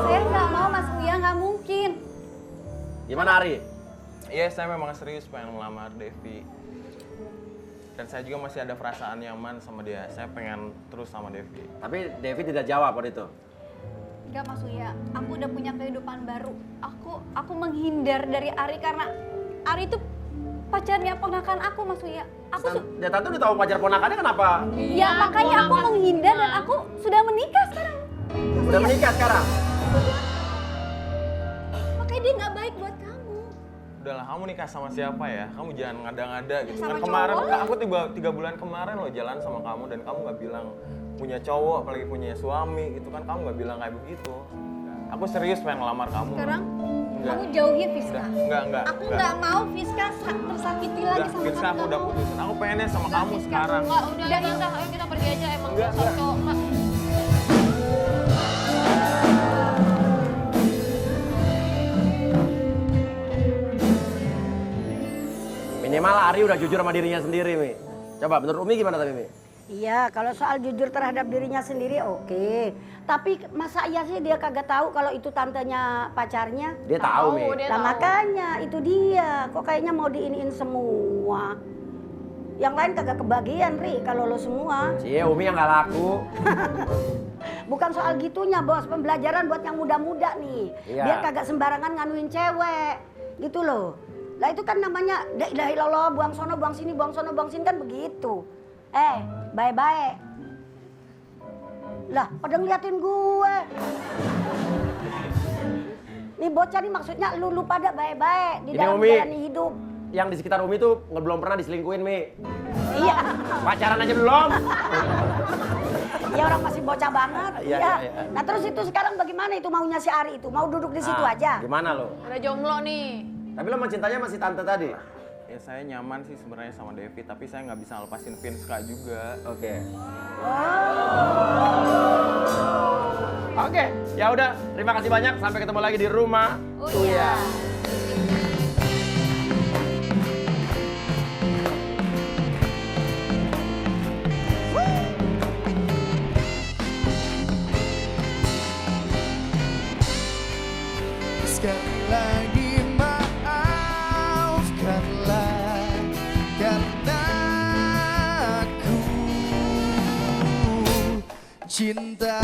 Speaker 3: Saya nggak mau, Mas Wia, nggak mungkin.
Speaker 1: Gimana Ari?
Speaker 8: Iya, saya memang serius pengen melamar Devi. Dan saya juga masih ada perasaan nyaman sama dia. Saya pengen terus sama Devi.
Speaker 1: Tapi Devi tidak jawab waktu itu.
Speaker 3: Enggak, Mas Wia. Aku udah punya kehidupan baru. Aku menghindar dari Ari karena Ari itu pacarnya ponakan aku, Mas Wia.
Speaker 1: Ya tante udah tahu pacar ponakannya kenapa?
Speaker 3: Ya makanya aku menghindar dan aku sudah menikah sekarang.
Speaker 1: Udah menikah sekarang?
Speaker 3: Makanya dia nggak baik buat kamu.
Speaker 8: Udahlah, kamu nikah sama siapa ya? Kamu jangan ngada-ngada gitu.
Speaker 3: Sama
Speaker 8: Kan kemarin,
Speaker 3: cowok.
Speaker 8: aku 3 bulan kemarin loh jalan sama kamu dan kamu nggak bilang punya cowok, apalagi punya suami gitu kan. Kamu nggak bilang kayak begitu. Aku serius pengen ngelamar kamu.
Speaker 3: Sekarang
Speaker 8: Enggak.
Speaker 3: kamu jauhi Fiska.
Speaker 8: Enggak.
Speaker 3: Aku nggak mau Fiska tersakiti lagi
Speaker 8: Enggak,
Speaker 3: sama
Speaker 8: Fiska,
Speaker 3: kamu.
Speaker 8: aku udah putusin. Aku pengennya sama
Speaker 3: Enggak,
Speaker 8: kamu
Speaker 3: Fiska.
Speaker 8: sekarang.
Speaker 2: Enggak, udah ayo kita pergi aja emang
Speaker 8: Enggak,
Speaker 2: dasar cowok.
Speaker 1: Minimal Ari udah jujur sama dirinya sendiri, Mi. Coba menurut Umi gimana tapi, Mi?
Speaker 4: Iya, kalau soal jujur terhadap dirinya sendiri oke. Tapi masa iya sih dia kagak tahu kalau itu tantenya pacarnya?
Speaker 1: Dia tahu, Mi.
Speaker 2: dia
Speaker 4: Nah
Speaker 2: tahu.
Speaker 4: makanya itu dia, kok kayaknya mau diiniin semua. Yang lain kagak kebagian, Ri, kalau lo semua.
Speaker 1: Cie, Umi yang gak laku.
Speaker 4: Bukan soal gitunya, Bos. Pembelajaran buat yang muda-muda nih.
Speaker 1: Iya.
Speaker 4: Biar kagak sembarangan nganuin cewek. Gitu loh. Lah itu kan namanya la ilaha illallah, buang sono, buang sini, buang sono, buang sini kan begitu. Baik-baik. Lah, pada ngeliatin gue. Nih bocah nih maksudnya lu pada baik-baik di
Speaker 1: Ini,
Speaker 4: dalam
Speaker 1: Umi.
Speaker 4: menjalani hidup.
Speaker 1: Yang di sekitar Umi tuh belum pernah diselingkuhin, Mi.
Speaker 4: Iya.
Speaker 1: Pacaran aja belum.
Speaker 4: Iya orang masih bocah banget.
Speaker 1: Iya,
Speaker 4: Iya.
Speaker 1: iya.
Speaker 4: Nah terus itu sekarang bagaimana itu maunya si Ari itu? Mau duduk di situ
Speaker 1: Ah,
Speaker 4: aja?
Speaker 1: Gimana lo?
Speaker 2: Udah jomblo nih.
Speaker 1: Tapi lo cintanya masih tante tadi?
Speaker 8: Ya saya nyaman sih sebenarnya sama Devi, tapi saya nggak bisa lepasin Vinska juga.
Speaker 1: Oke. Oke, ya udah. Terima kasih banyak. Sampai ketemu lagi di rumah.
Speaker 2: Iya.
Speaker 5: Sekali lagi maafkanlah karena aku cinta